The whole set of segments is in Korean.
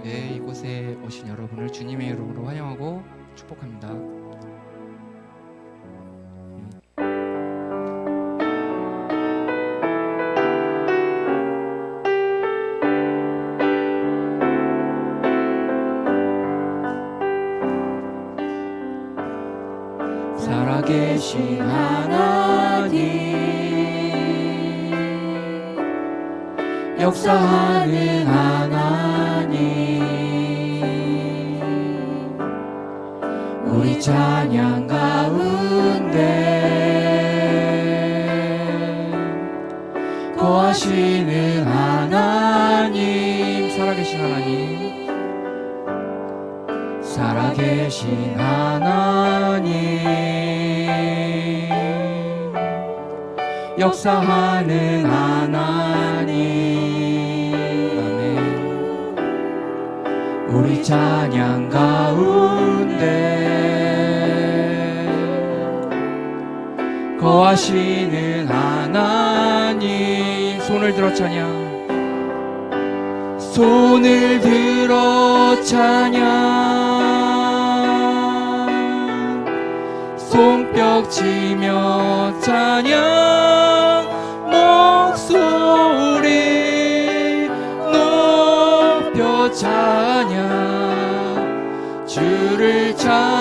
네, 이곳에 오신 여러분을 주님의 이름으로 환영하고 축복합니다. 살아계신 하나님, 역사하는 하나님, 우리 찬양 가운데 거하시는 하나님, 살아계신 하나님, 살아계신 하나님, 역사하는 하나님, 아멘. 우리 찬양 가운데 거하시는 하나님, 손을 들어 찬양, 손을 들어 찬양, 손뼉 치며 찬양, 목소리 높여 찬양, 주를 찬양하라.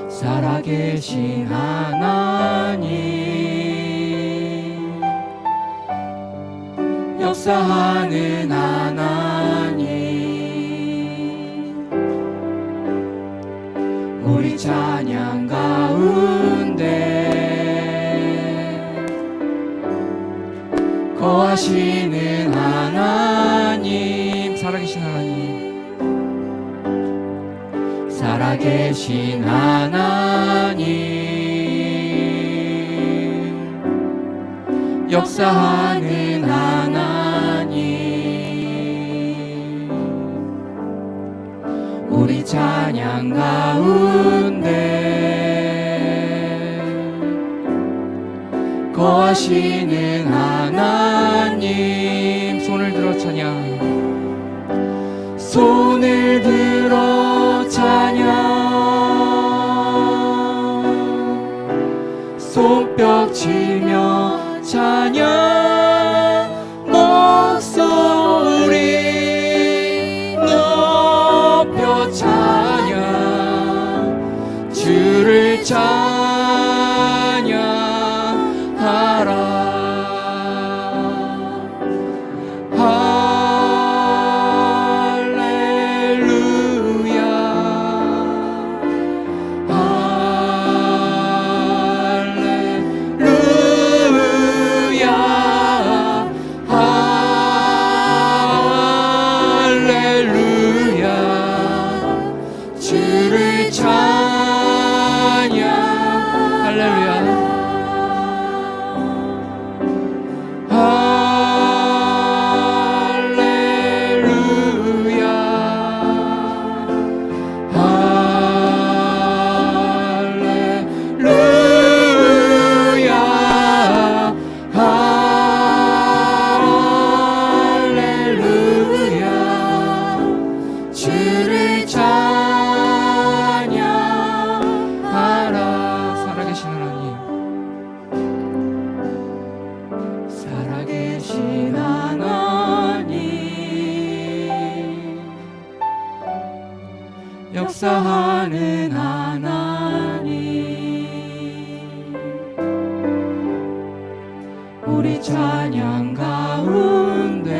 살아계신 하나님, 역사하는 하나님, 우리 찬양 가운데 거하시는 하나님, 살아계신 하나님, 살아계신 하나님, 역사하는 하나님, 우리 찬양 가운데 거하시는 하나님, 손을 들어 찬양, 손을 들어 찬양, 손뼉 치며 찬양, 목소리 높여 찬양, 주를 찬양하라. 역사하는 하나님, 우리 찬양 가운데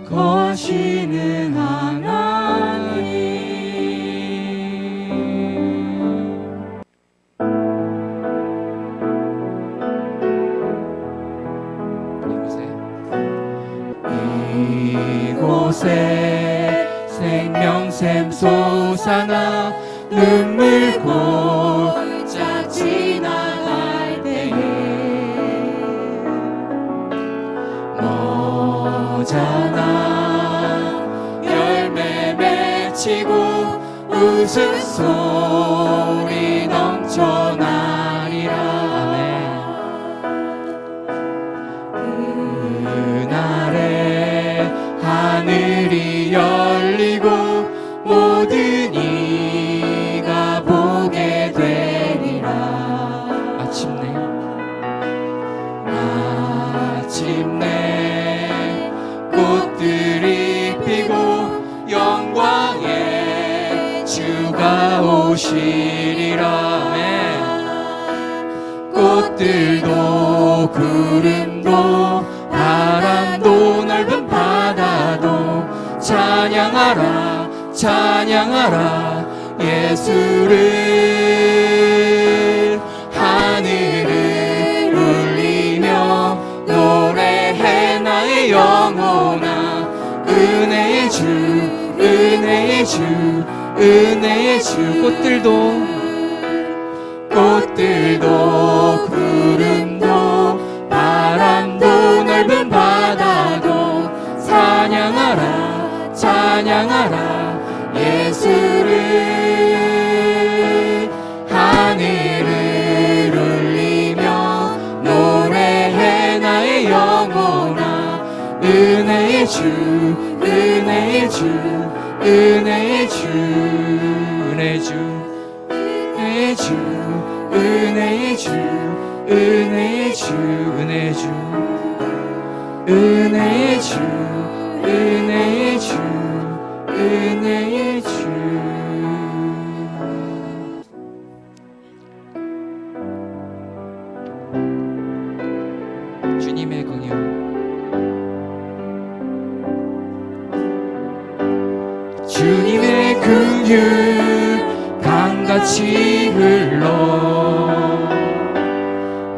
거하시는 하나님, 곳에 생명샘 솟아나 눈물 골짝 지나갈 때에 모자나 열매 맺히고 웃음소리 넘쳐나리라. 그날에 하늘이 열리고 모든 이가 보게 되리라. 마침내 꽃들이 피고 영광의 주가 오시리라. 꽃들도 구름도 바람도 넓은 바다도 찬양하라 찬양하라 예수를. 하늘을 울리며 노래해 나의 영혼아 은혜의 주 은혜의 주 은혜의 주. 꽃들도 구름도 바람도 넓은 바다도 찬양하라 찬양하라 예수를. 하늘을 울리며 노래해 나의 영혼아 은혜의 주 은혜의 주 은혜의 주 은혜의 주 은혜의 주 은혜의 주 은혜의 주 은혜의 주 은혜의 주 은혜의 주 은혜의 주. 주님의 긍휼. 주님의 긍휼 강같이 흘러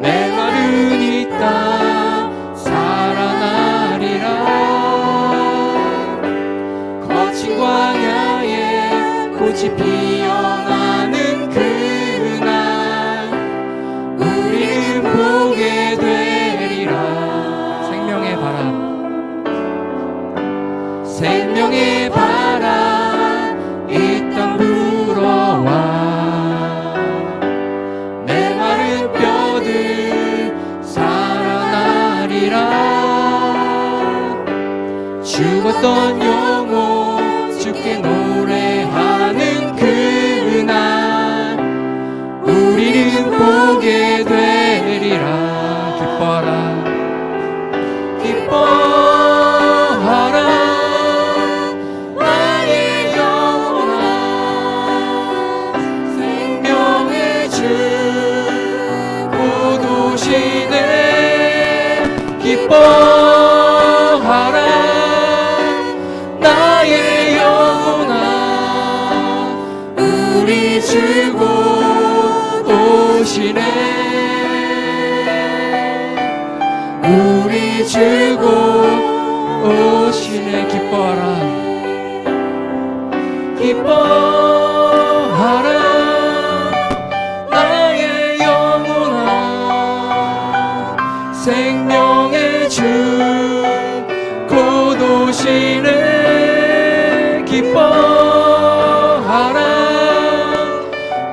메마른 이 땅 살아나리라. 거친 광야에 꽃이 피어나는 그날 우리는 보게 되리라. 생명의 바람. 생명의 바람 이 땅 불어와 메마른 뼈들 살아나리라. 죽었던 영혼 주께 노래하는 그날 우리는 보게 되리라. 기뻐하라 기뻐하라 나의 영혼아 생명의 주 곧 오시네. 기뻐하라 나의 영혼아 우리 주 곧 오시네. 우리 주 곧 오시네. 기뻐하라 기뻐하라 나의 영혼아 생명의 주 곧 오시네. 기뻐하라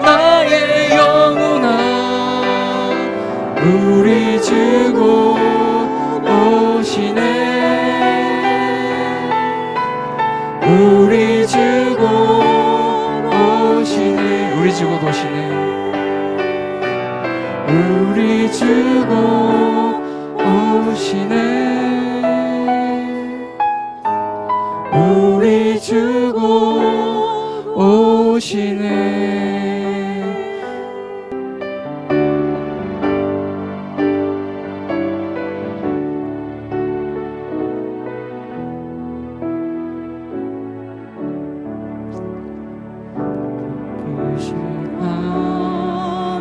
나의 영혼아 우리 주 곧 오시네. 우리 주 곧 오시네. 우리 주 곧 오시네. 우리 주 곧 오시네. 우리 주 곧 오시네.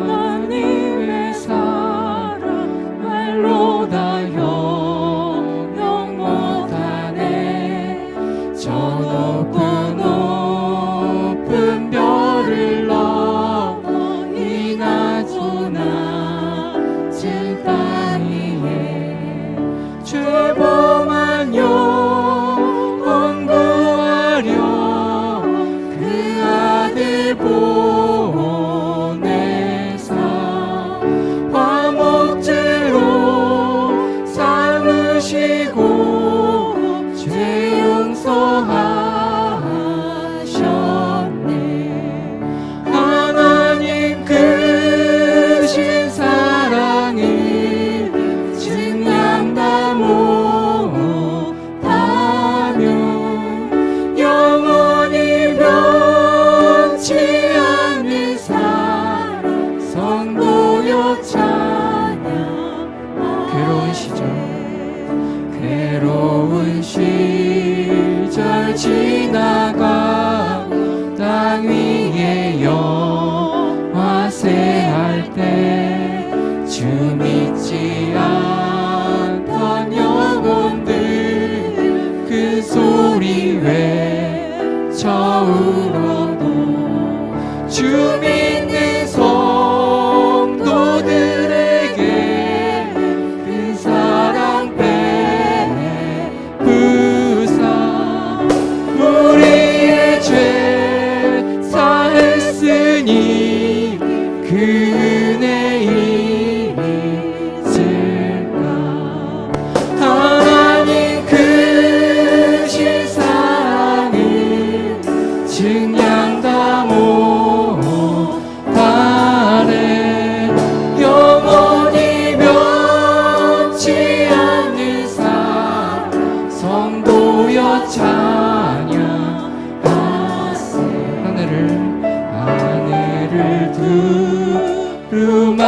하나님의 사랑 말로 다 영영 못하네.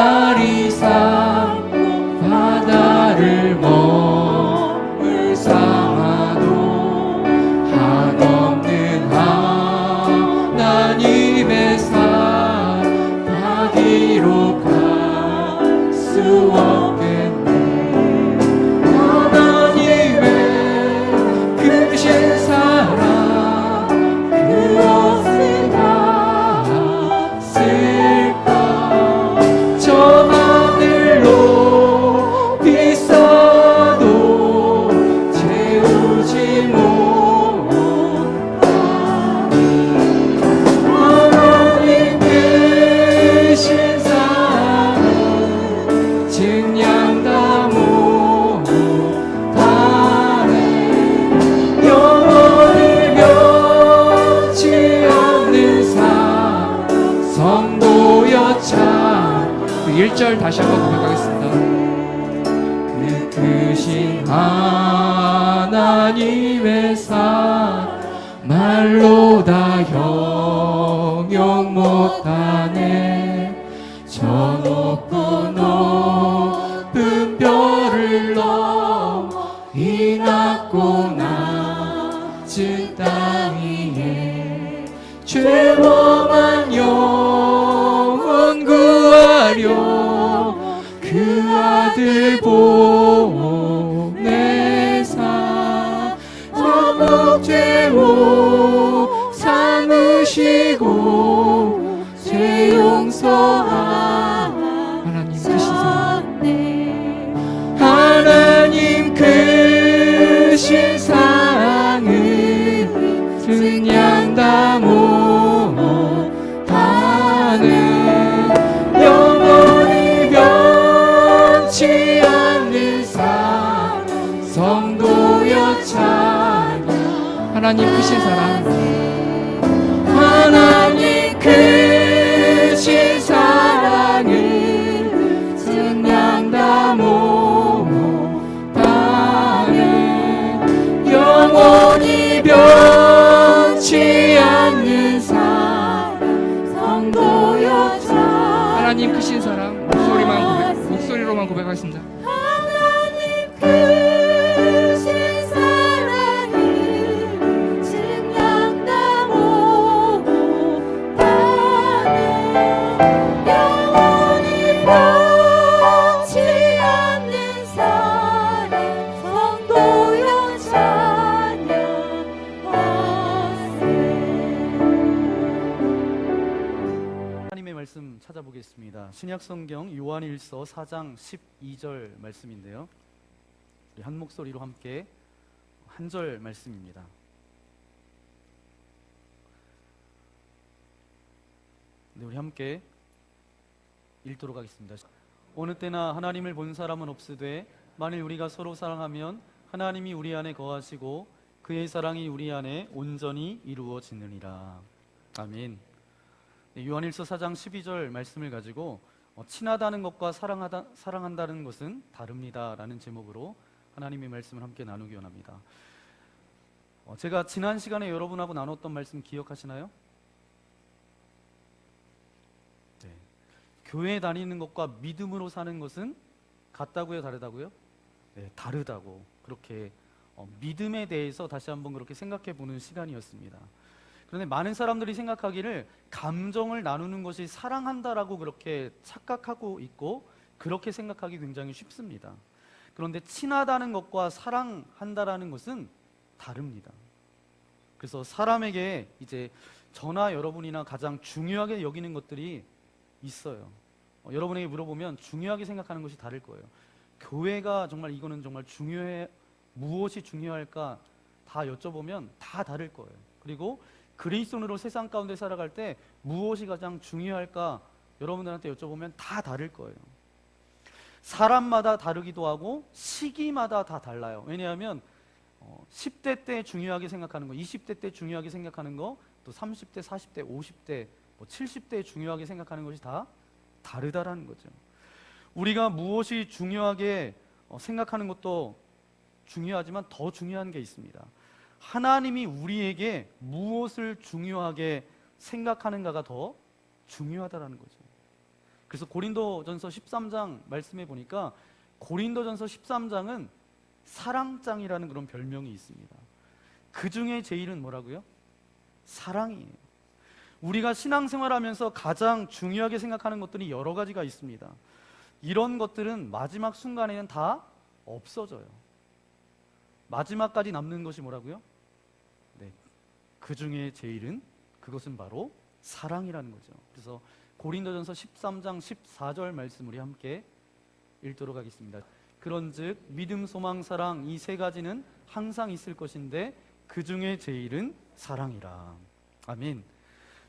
다리 삼고 바다를 먹을 삼아도 한없는 하나님의 사랑 어디로 갈 수 없겠네. 하나님의 크신 사랑 그것을 닿았을까. 저 하늘로 비싸도 채우지 못한 하나님 크신 사랑은 증량 다 못하네. 영원히 변치 않는 사랑 성도여 참. 그 1절 다시 한번 고백하겠습니다. 그 크신 하나님의 사랑 말로 다 형용 못하네. 저 높은 높은 별을 넘어 이 낮고 낮은 땅 위에 죄범한 영혼 구하려 그 아들 보내사 전복죄로 삼으시고 죄 용서하셨네. 하나님 크신 사랑은 증량 다 못하네. 영원히 변치 않는 사랑 성도여 찬양. 하나님 크신 사랑, 하나님 크신 사랑은 증량 다 못하네. 영원히 변치 않는 사랑 성도여 찬양. 하나님 크신 사랑, 목소리로만 고백하겠습니다. 하나님 크신 사랑은 증량 다 못하네. 영원히 변치 않는 사랑 성도여 찬양하세. 하나님의 말씀 찾아보겠습니다. 신약성경 요한일서 4장 12절 말씀인데요, 우리 한 목소리로 함께 한 절 말씀입니다. 네, 우리 함께 읽도록 하겠습니다. 어느 때나 하나님을 본 사람은 없으되 만일 우리가 서로 사랑하면 하나님이 우리 안에 거하시고 그의 사랑이 우리 안에 온전히 이루어지느니라. 아멘. 네, 요한일서 4장 12절 말씀을 가지고 친하다는 것과 사랑한다는 것은 다릅니다 라는 제목으로 하나님의 말씀을 함께 나누기 원합니다. 제가 지난 시간에 여러분하고 나눴던 말씀 기억하시나요? 네. 교회에 다니는 것과 믿음으로 사는 것은 같다고요, 다르다고요? 네, 다르다고. 그렇게 믿음에 대해서 다시 한번 그렇게 생각해 보는 시간이었습니다. 그런데 많은 사람들이 생각하기를 감정을 나누는 것이 사랑한다라고 그렇게 착각하고 있고, 그렇게 생각하기 굉장히 쉽습니다. 그런데 친하다는 것과 사랑한다라는 것은 다릅니다. 그래서 사람에게 이제 저나 여러분이나 가장 중요하게 여기는 것들이 있어요. 여러분에게 물어보면 중요하게 생각하는 것이 다를 거예요. 교회가 정말 이거는 정말 중요해, 무엇이 중요할까 다 여쭤보면 다 다를 거예요. 그리고 그리스도인으로 세상 가운데 살아갈 때 무엇이 가장 중요할까 여러분들한테 여쭤보면 다 다를 거예요. 사람마다 다르기도 하고 시기마다 다 달라요. 왜냐하면 10대 때 중요하게 생각하는 거, 20대 때 중요하게 생각하는 거, 또 30대, 40대, 50대, 70대에 중요하게 생각하는 것이 다 다르다라는 거죠. 우리가 무엇이 중요하게 생각하는 것도 중요하지만 더 중요한 게 있습니다. 하나님이 우리에게 무엇을 중요하게 생각하는가가 더 중요하다라는 거죠. 그래서 고린도전서 13장 말씀해 보니까 고린도전서 13장은 사랑장이라는 그런 별명이 있습니다. 그 중에 제일은 뭐라고요? 사랑이에요. 우리가 신앙생활하면서 가장 중요하게 생각하는 것들이 여러 가지가 있습니다. 이런 것들은 마지막 순간에는 다 없어져요. 마지막까지 남는 것이 뭐라고요? 네, 그 중에 제일은 그것은 바로 사랑이라는 거죠. 그래서 고린도전서 13장 14절 말씀 우리 함께 읽도록 하겠습니다. 그런즉 믿음, 소망, 사랑 이 세 가지는 항상 있을 것인데 그 중에 제일은 사랑이라. 아멘.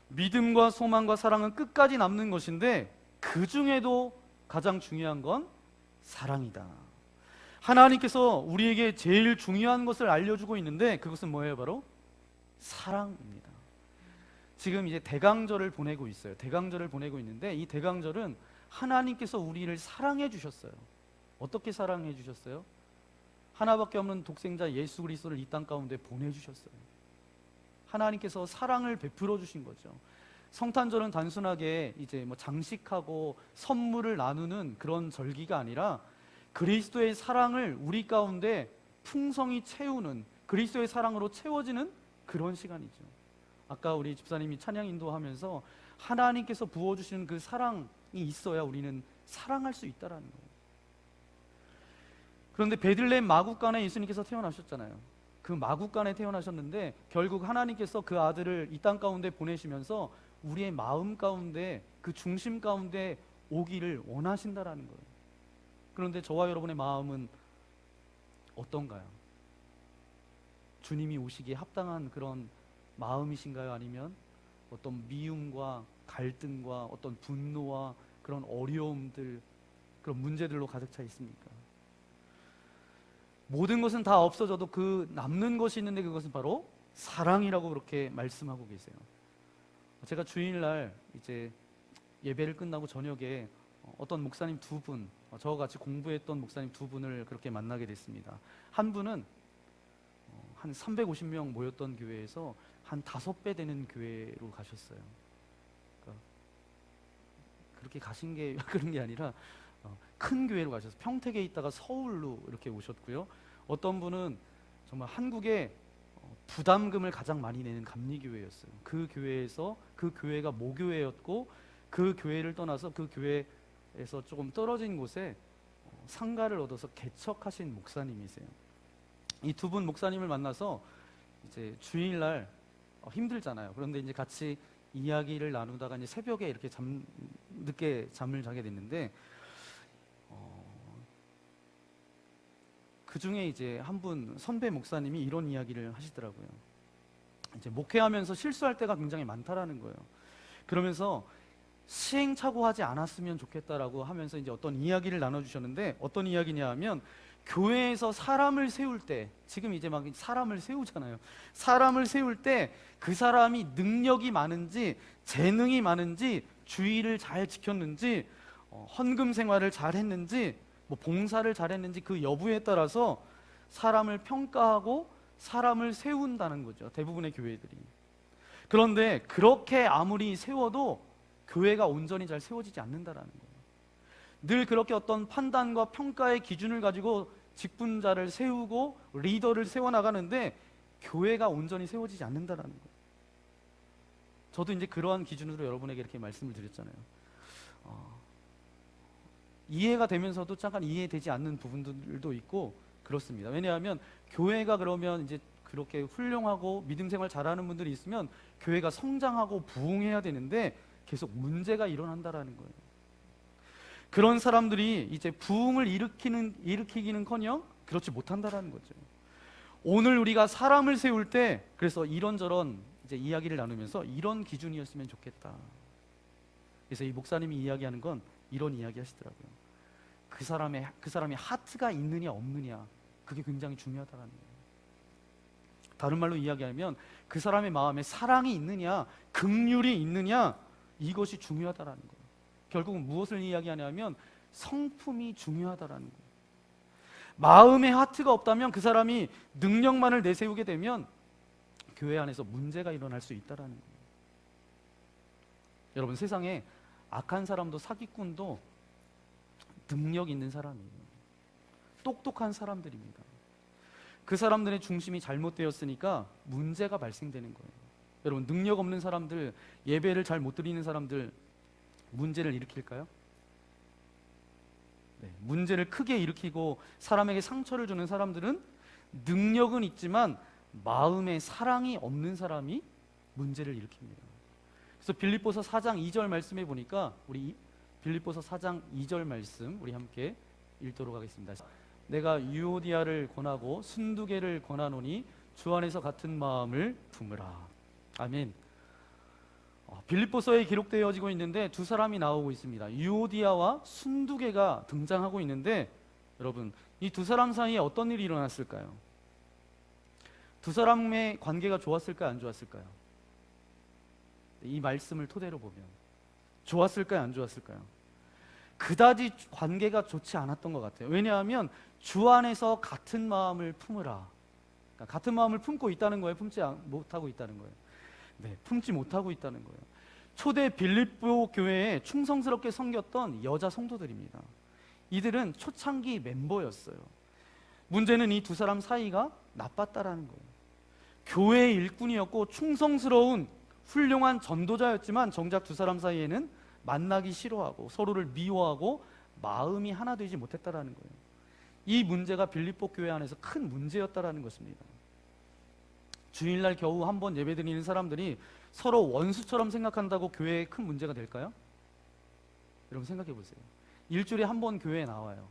믿음과 소망과 사랑은 끝까지 남는 것인데 그 중에도 가장 중요한 건 사랑이다. 하나님께서 우리에게 제일 중요한 것을 알려주고 있는데 그것은 뭐예요? 바로 사랑입니다. 지금 이제 대강절을 보내고 있어요. 대강절을 보내고 있는데 이 대강절은 하나님께서 우리를 사랑해 주셨어요. 어떻게 사랑해 주셨어요? 하나밖에 없는 독생자 예수 그리스도를 이 땅 가운데 보내주셨어요. 하나님께서 사랑을 베풀어 주신 거죠. 성탄절은 단순하게 이제 뭐 장식하고 선물을 나누는 그런 절기가 아니라 그리스도의 사랑을 우리 가운데 풍성히 채우는, 그리스도의 사랑으로 채워지는 그런 시간이죠. 아까 우리 집사님이 찬양 인도하면서 하나님께서 부어주시는 그 사랑이 있어야 우리는 사랑할 수 있다라는 거예요. 그런데 베들레헴 마구간에 예수님께서 태어나셨잖아요. 그 마구간에 태어나셨는데 결국 하나님께서 그 아들을 이 땅 가운데 보내시면서 우리의 마음 가운데, 그 중심 가운데 오기를 원하신다라는 거예요. 그런데 저와 여러분의 마음은 어떤가요? 주님이 오시기에 합당한 그런 마음이신가요? 아니면 어떤 미움과 갈등과 어떤 분노와 그런 어려움들, 그런 문제들로 가득 차 있습니까? 모든 것은 다 없어져도 그 남는 것이 있는데 그것은 바로 사랑이라고 그렇게 말씀하고 계세요. 제가 주일날 이제 예배를 끝나고 저녁에 어떤 목사님 두 분, 저와 같이 공부했던 목사님 두 분을 그렇게 만나게 됐습니다. 한 분은 한 350명 모였던 교회에서 한 5배 되는 교회로 가셨어요. 그러니까 그렇게 가신 게 그런 게 아니라 큰 교회로 가셔서 평택에 있다가 서울로 이렇게 오셨고요. 어떤 분은 정말 한국에 부담금을 가장 많이 내는 감리교회였어요. 그 교회에서, 그 교회가 모교회였고 그 교회를 떠나서 그 교회에서 조금 떨어진 곳에 상가를 얻어서 개척하신 목사님이세요. 이 두 분 목사님을 만나서 이제 주일날 힘들잖아요. 그런데 이제 같이 이야기를 나누다가 이제 새벽에 이렇게 늦게 잠을 자게 됐는데 그 중에 이제 한 분 선배 목사님이 이런 이야기를 하시더라고요. 이제 목회하면서 실수할 때가 굉장히 많다라는 거예요. 그러면서 시행착오하지 않았으면 좋겠다라고 하면서 이제 어떤 이야기를 나눠주셨는데 어떤 이야기냐 하면 교회에서 사람을 세울 때, 지금 이제 막 사람을 세우잖아요. 사람을 세울 때 그 사람이 능력이 많은지 재능이 많은지 주의를 잘 지켰는지 헌금 생활을 잘 했는지 뭐 봉사를 잘 했는지 그 여부에 따라서 사람을 평가하고 사람을 세운다는 거죠. 대부분의 교회들이. 그런데 그렇게 아무리 세워도 교회가 온전히 잘 세워지지 않는다라는 거예요. 늘 그렇게 어떤 판단과 평가의 기준을 가지고 직분자를 세우고 리더를 세워나가는데 교회가 온전히 세워지지 않는다라는 거예요. 저도 이제 그러한 기준으로 여러분에게 이렇게 말씀을 드렸잖아요. 이해가 되면서도 잠깐 이해되지 않는 부분들도 있고 그렇습니다. 왜냐하면 교회가 그러면 이제 그렇게 훌륭하고 믿음 생활 잘하는 분들이 있으면 교회가 성장하고 부흥해야 되는데 계속 문제가 일어난다라는 거예요. 그런 사람들이 이제 부흥을 일으키기는커녕 그렇지 못한다라는 거죠. 오늘 우리가 사람을 세울 때 그래서 이런저런 이제 이야기를 나누면서 이런 기준이었으면 좋겠다. 그래서 이 목사님이 이야기하는 건 이런 이야기 하시더라고요. 그 사람의 하트가 있느냐 없느냐 그게 굉장히 중요하다는 거예요. 다른 말로 이야기하면 그 사람의 마음에 사랑이 있느냐 긍휼이 있느냐 이것이 중요하다는 거예요. 결국은 무엇을 이야기하냐면 성품이 중요하다는 거예요. 마음의 하트가 없다면 그 사람이 능력만을 내세우게 되면 교회 안에서 문제가 일어날 수 있다는 거예요. 여러분 세상에 악한 사람도 사기꾼도 능력 있는 사람이에요. 똑똑한 사람들입니다. 그 사람들의 중심이 잘못되었으니까 문제가 발생되는 거예요. 여러분, 능력 없는 사람들, 예배를 잘 못 드리는 사람들 문제를 일으킬까요? 네, 문제를 크게 일으키고 사람에게 상처를 주는 사람들은 능력은 있지만 마음에 사랑이 없는 사람이 문제를 일으킵니다. 그래서 빌립보서 4장 2절 말씀에 보니까 우리 빌립보서 4장 2절 말씀 우리 함께 읽도록 하겠습니다. 내가 유오디아를 권하고 순두개를 권하노니 주 안에서 같은 마음을 품으라. 아멘. 빌립보서에 기록되어지고 있는데 두 사람이 나오고 있습니다. 유오디아와 순두개가 등장하고 있는데 여러분, 이 두 사람 사이에 어떤 일이 일어났을까요? 두 사람의 관계가 좋았을까요? 안 좋았을까요? 이 말씀을 토대로 보면 좋았을까요? 안 좋았을까요? 그다지 관계가 좋지 않았던 것 같아요. 왜냐하면 주 안에서 같은 마음을 품으라. 그러니까 같은 마음을 품고 있다는 거예요? 품지 못하고 있다는 거예요? 네, 품지 못하고 있다는 거예요. 초대 빌립보 교회에 충성스럽게 섬겼던 여자 성도들입니다. 이들은 초창기 멤버였어요. 문제는 이 두 사람 사이가 나빴다라는 거예요. 교회의 일꾼이었고 충성스러운 훌륭한 전도자였지만 정작 두 사람 사이에는 만나기 싫어하고 서로를 미워하고 마음이 하나 되지 못했다라는 거예요. 이 문제가 빌립보 교회 안에서 큰 문제였다라는 것입니다. 주일날 겨우 한 번 예배드리는 사람들이 서로 원수처럼 생각한다고 교회에 큰 문제가 될까요? 여러분 생각해 보세요. 일주일에 한 번 교회에 나와요.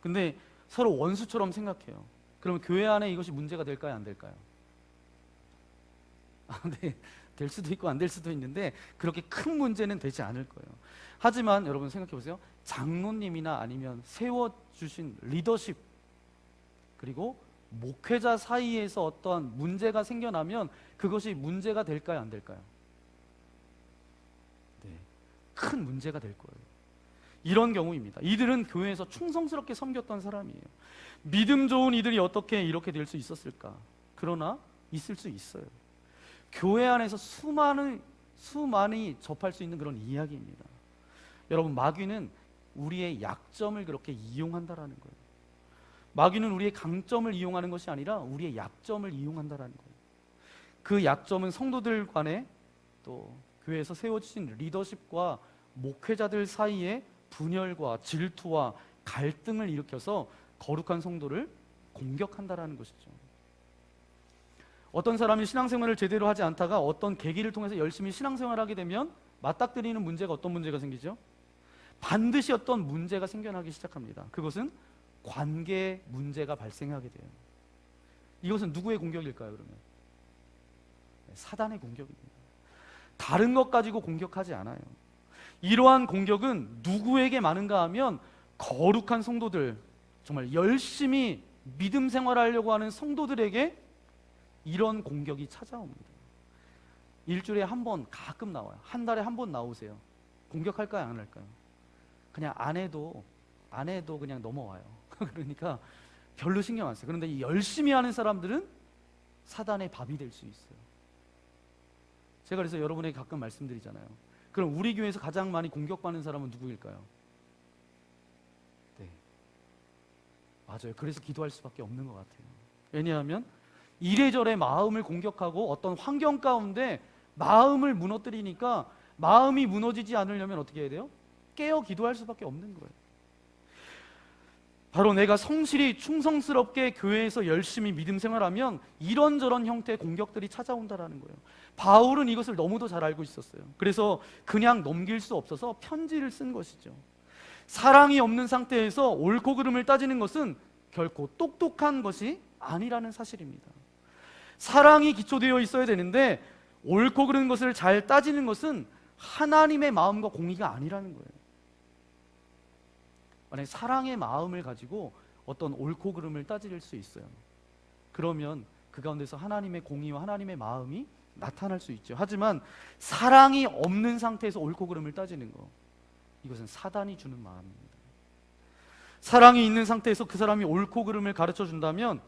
근데 서로 원수처럼 생각해요. 그러면 교회 안에 이것이 문제가 될까요? 안 될까요? 네, 될 수도 있고 안 될 수도 있는데 그렇게 큰 문제는 되지 않을 거예요. 하지만 여러분 생각해 보세요. 장로님이나 아니면 세워주신 리더십 그리고 목회자 사이에서 어떠한 문제가 생겨나면 그것이 문제가 될까요? 안 될까요? 네, 큰 문제가 될 거예요. 이런 경우입니다. 이들은 교회에서 충성스럽게 섬겼던 사람이에요. 믿음 좋은 이들이 어떻게 이렇게 될 수 있었을까? 그러나 있을 수 있어요. 교회 안에서 수많이 접할 수 있는 그런 이야기입니다. 여러분, 마귀는 우리의 약점을 그렇게 이용한다라는 거예요. 마귀는 우리의 강점을 이용하는 것이 아니라 우리의 약점을 이용한다라는 거예요. 그 약점은 성도들 간에 또 교회에서 세워주신 리더십과 목회자들 사이에 분열과 질투와 갈등을 일으켜서 거룩한 성도를 공격한다라는 것이죠. 어떤 사람이 신앙생활을 제대로 하지 않다가 어떤 계기를 통해서 열심히 신앙생활을 하게 되면 맞닥뜨리는 문제가 어떤 문제가 생기죠? 반드시 어떤 문제가 생겨나기 시작합니다. 그것은 관계 문제가 발생하게 돼요. 이것은 누구의 공격일까요, 그러면? 사단의 공격입니다. 다른 것 가지고 공격하지 않아요. 이러한 공격은 누구에게 많은가 하면 거룩한 성도들, 정말 열심히 믿음 생활하려고 하는 성도들에게 이런 공격이 찾아옵니다. 일주일에 한 번 가끔 나와요. 한 달에 한 번 나오세요. 공격할까요, 안 할까요? 그냥 안 해도 그냥 넘어와요. 그러니까 별로 신경 안 써요. 그런데 이 열심히 하는 사람들은 사단의 밥이 될 수 있어요. 제가 그래서 여러분에게 가끔 말씀드리잖아요. 그럼 우리 교회에서 가장 많이 공격받는 사람은 누구일까요? 네, 맞아요. 그래서 기도할 수밖에 없는 것 같아요. 왜냐하면 이래저래 마음을 공격하고 어떤 환경 가운데 마음을 무너뜨리니까 마음이 무너지지 않으려면 어떻게 해야 돼요? 깨어 기도할 수밖에 없는 거예요. 바로 내가 성실히 충성스럽게 교회에서 열심히 믿음 생활하면 이런저런 형태의 공격들이 찾아온다라는 거예요. 바울은 이것을 너무도 잘 알고 있었어요. 그래서 그냥 넘길 수 없어서 편지를 쓴 것이죠. 사랑이 없는 상태에서 옳고 그름을 따지는 것은 결코 똑똑한 것이 아니라는 사실입니다. 사랑이 기초되어 있어야 되는데 옳고 그른 것을 잘 따지는 것은 하나님의 마음과 공의가 아니라는 거예요. 만약에 사랑의 마음을 가지고 어떤 옳고 그름을 따질 수 있어요. 그러면 그 가운데서 하나님의 공의와 하나님의 마음이 나타날 수 있죠. 하지만 사랑이 없는 상태에서 옳고 그름을 따지는 거, 이것은 사단이 주는 마음입니다. 사랑이 있는 상태에서 그 사람이 옳고 그름을 가르쳐 준다면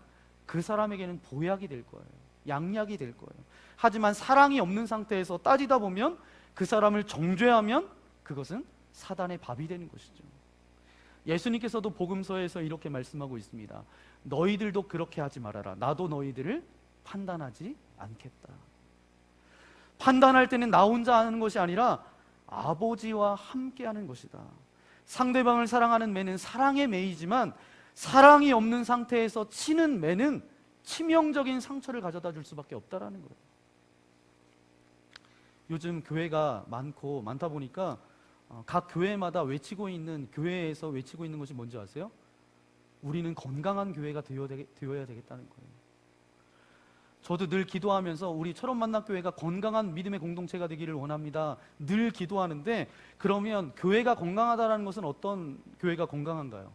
그 사람에게는 보약이 될 거예요. 양약이 될 거예요. 하지만 사랑이 없는 상태에서 따지다 보면 그 사람을 정죄하면 그것은 사단의 밥이 되는 것이죠. 예수님께서도 복음서에서 이렇게 말씀하고 있습니다. 너희들도 그렇게 하지 말아라. 나도 너희들을 판단하지 않겠다. 판단할 때는 나 혼자 하는 것이 아니라 아버지와 함께 하는 것이다. 상대방을 사랑하는 매는 사랑의 매이지만 사랑이 없는 상태에서 치는 매는 치명적인 상처를 가져다 줄 수밖에 없다라는 거예요. 요즘 교회가 많다 보니까 각 교회마다 교회에서 외치고 있는 것이 뭔지 아세요? 우리는 건강한 교회가 되어야 되겠다는 거예요. 저도 늘 기도하면서 우리 철원만납교회가 건강한 믿음의 공동체가 되기를 원합니다. 늘 기도하는데, 그러면 교회가 건강하다는 것은 어떤 교회가 건강한가요?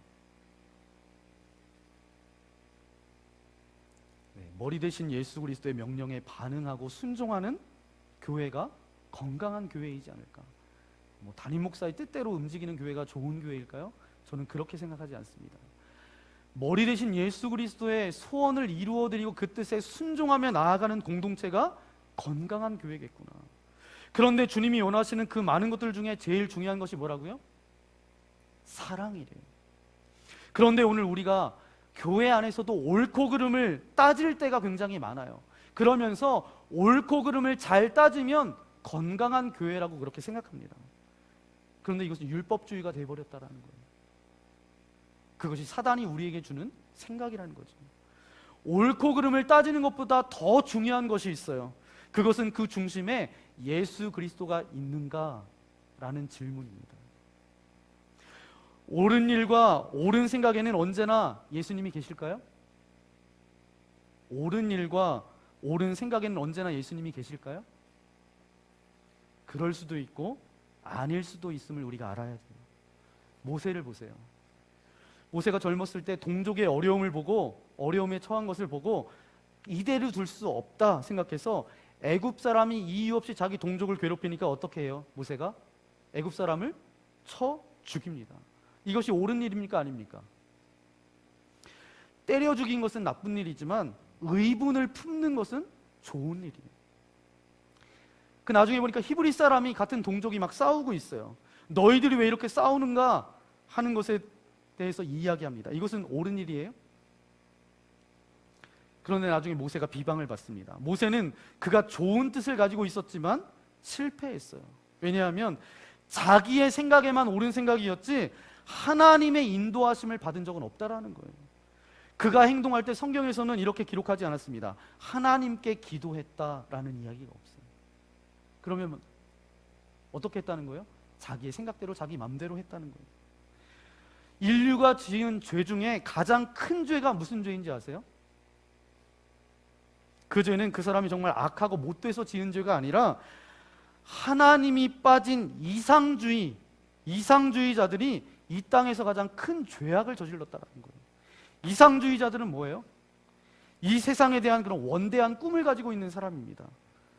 머리 대신 예수 그리스도의 명령에 반응하고 순종하는 교회가 건강한 교회이지 않을까. 담임 목사의 뜻대로 움직이는 교회가 좋은 교회일까요? 저는 그렇게 생각하지 않습니다. 머리 대신 예수 그리스도의 소원을 이루어드리고 그 뜻에 순종하며 나아가는 공동체가 건강한 교회겠구나. 그런데 주님이 원하시는 그 많은 것들 중에 제일 중요한 것이 뭐라고요? 사랑이래요. 그런데 오늘 우리가 교회 안에서도 옳고 그름을 따질 때가 굉장히 많아요. 그러면서 옳고 그름을 잘 따지면 건강한 교회라고 그렇게 생각합니다. 그런데 이것은 율법주의가 되어버렸다라는 거예요. 그것이 사단이 우리에게 주는 생각이라는 거죠. 옳고 그름을 따지는 것보다 더 중요한 것이 있어요. 그것은 그 중심에 예수 그리스도가 있는가라는 질문입니다. 옳은 일과 옳은 생각에는 언제나 예수님이 계실까요? 옳은 일과 옳은 생각에는 언제나 예수님이 계실까요? 그럴 수도 있고 아닐 수도 있음을 우리가 알아야 돼요. 모세를 보세요. 모세가 젊었을 때 동족의 어려움을 보고, 어려움에 처한 것을 보고 이대로 둘 수 없다 생각해서 애굽 사람이 이유 없이 자기 동족을 괴롭히니까 어떻게 해요? 모세가 애굽 사람을 쳐 죽입니다. 이것이 옳은 일입니까? 아닙니까? 때려 죽인 것은 나쁜 일이지만 의분을 품는 것은 좋은 일이에요. 그 나중에 보니까 히브리 사람이 같은 동족이 막 싸우고 있어요. 너희들이 왜 이렇게 싸우는가 하는 것에 대해서 이야기합니다. 이것은 옳은 일이에요? 그런데 나중에 모세가 비방을 받습니다. 모세는 그가 좋은 뜻을 가지고 있었지만 실패했어요. 왜냐하면 자기의 생각에만 옳은 생각이었지 하나님의 인도하심을 받은 적은 없다라는 거예요. 그가 행동할 때 성경에서는 이렇게 기록하지 않았습니다. 하나님께 기도했다라는 이야기가 없어요. 그러면 어떻게 했다는 거예요? 자기의 생각대로 자기 맘대로 했다는 거예요. 인류가 지은 죄 중에 가장 큰 죄가 무슨 죄인지 아세요? 그 죄는 그 사람이 정말 악하고 못돼서 지은 죄가 아니라 하나님이 빠진 이상주의자들이 이 땅에서 가장 큰 죄악을 저질렀다는 거예요. 이상주의자들은 뭐예요? 이 세상에 대한 그런 원대한 꿈을 가지고 있는 사람입니다.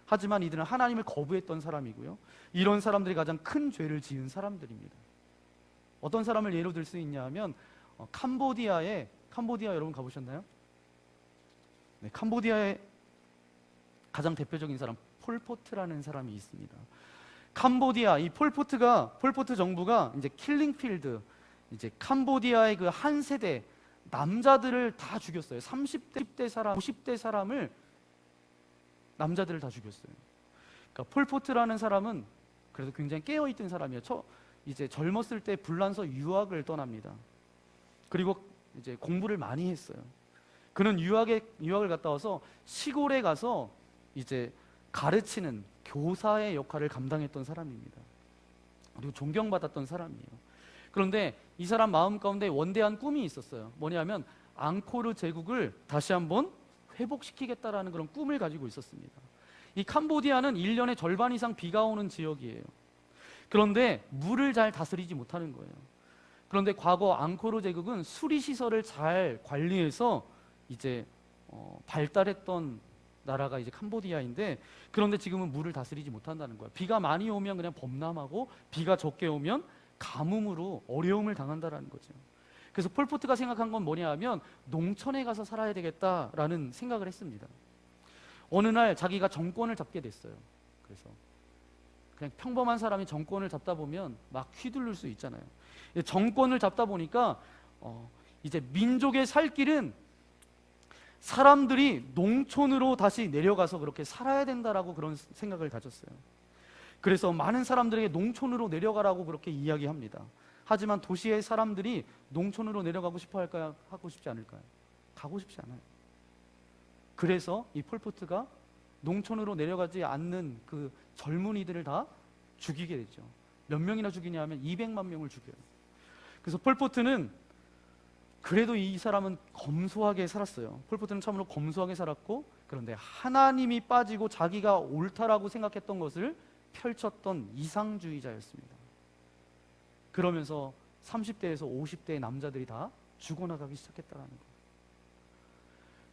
하지만 이들은 하나님을 거부했던 사람이고요. 이런 사람들이 가장 큰 죄를 지은 사람들입니다. 어떤 사람을 예로 들 수 있냐 하면 캄보디아 여러분 가보셨나요? 네, 캄보디아의 가장 대표적인 사람 폴포트라는 사람이 있습니다. 캄보디아 이 폴포트 정부가 이제 킬링필드, 이제 캄보디아의 그 한 세대 남자들을 다 죽였어요. 30대 사람, 50대 사람을 남자들을 다 죽였어요. 그러니까 폴포트라는 사람은 그래서 굉장히 깨어있던 사람이에요. 이제 젊었을 때 불란서 유학을 떠납니다. 그리고 이제 공부를 많이 했어요. 그는 유학을 갔다 와서 시골에 가서 이제 가르치는 교사의 역할을 감당했던 사람입니다. 그리고 존경받았던 사람이에요. 그런데 이 사람 마음 가운데 원대한 꿈이 있었어요. 뭐냐면 앙코르 제국을 다시 한번 회복시키겠다라는 그런 꿈을 가지고 있었습니다. 이 캄보디아는 1년에 절반 이상 비가 오는 지역이에요. 그런데 물을 잘 다스리지 못하는 거예요. 그런데 과거 앙코르 제국은 수리시설을 잘 관리해서 이제 발달했던 나라가 이제 캄보디아인데, 그런데 지금은 물을 다스리지 못한다는 거예요. 비가 많이 오면 그냥 범람하고 비가 적게 오면 가뭄으로 어려움을 당한다라는 거죠. 그래서 폴포트가 생각한 건 뭐냐 하면 농촌에 가서 살아야 되겠다라는 생각을 했습니다. 어느 날 자기가 정권을 잡게 됐어요. 그냥 평범한 사람이 정권을 잡다 보면 막 휘둘릴 수 있잖아요. 정권을 잡다 보니까 이제 민족의 살 길은 사람들이 농촌으로 다시 내려가서 그렇게 살아야 된다라고 그런 생각을 가졌어요. 그래서 많은 사람들에게 농촌으로 내려가라고 그렇게 이야기합니다. 하지만 도시의 사람들이 농촌으로 내려가고 싶어 할까요? 하고 싶지 않을까요? 가고 싶지 않아요. 그래서 이 폴포트가 농촌으로 내려가지 않는 그 젊은이들을 다 죽이게 되죠. 몇 명이나 죽이냐 하면 200만 명을 죽여요. 그래서 폴포트는 그래도 이 사람은 검소하게 살았어요. 폴포트는 참으로 검소하게 살았고, 그런데 하나님이 빠지고 자기가 옳다라고 생각했던 것을 펼쳤던 이상주의자였습니다. 그러면서 30대에서 50대의 남자들이 다 죽어나가기 시작했다는 거예요.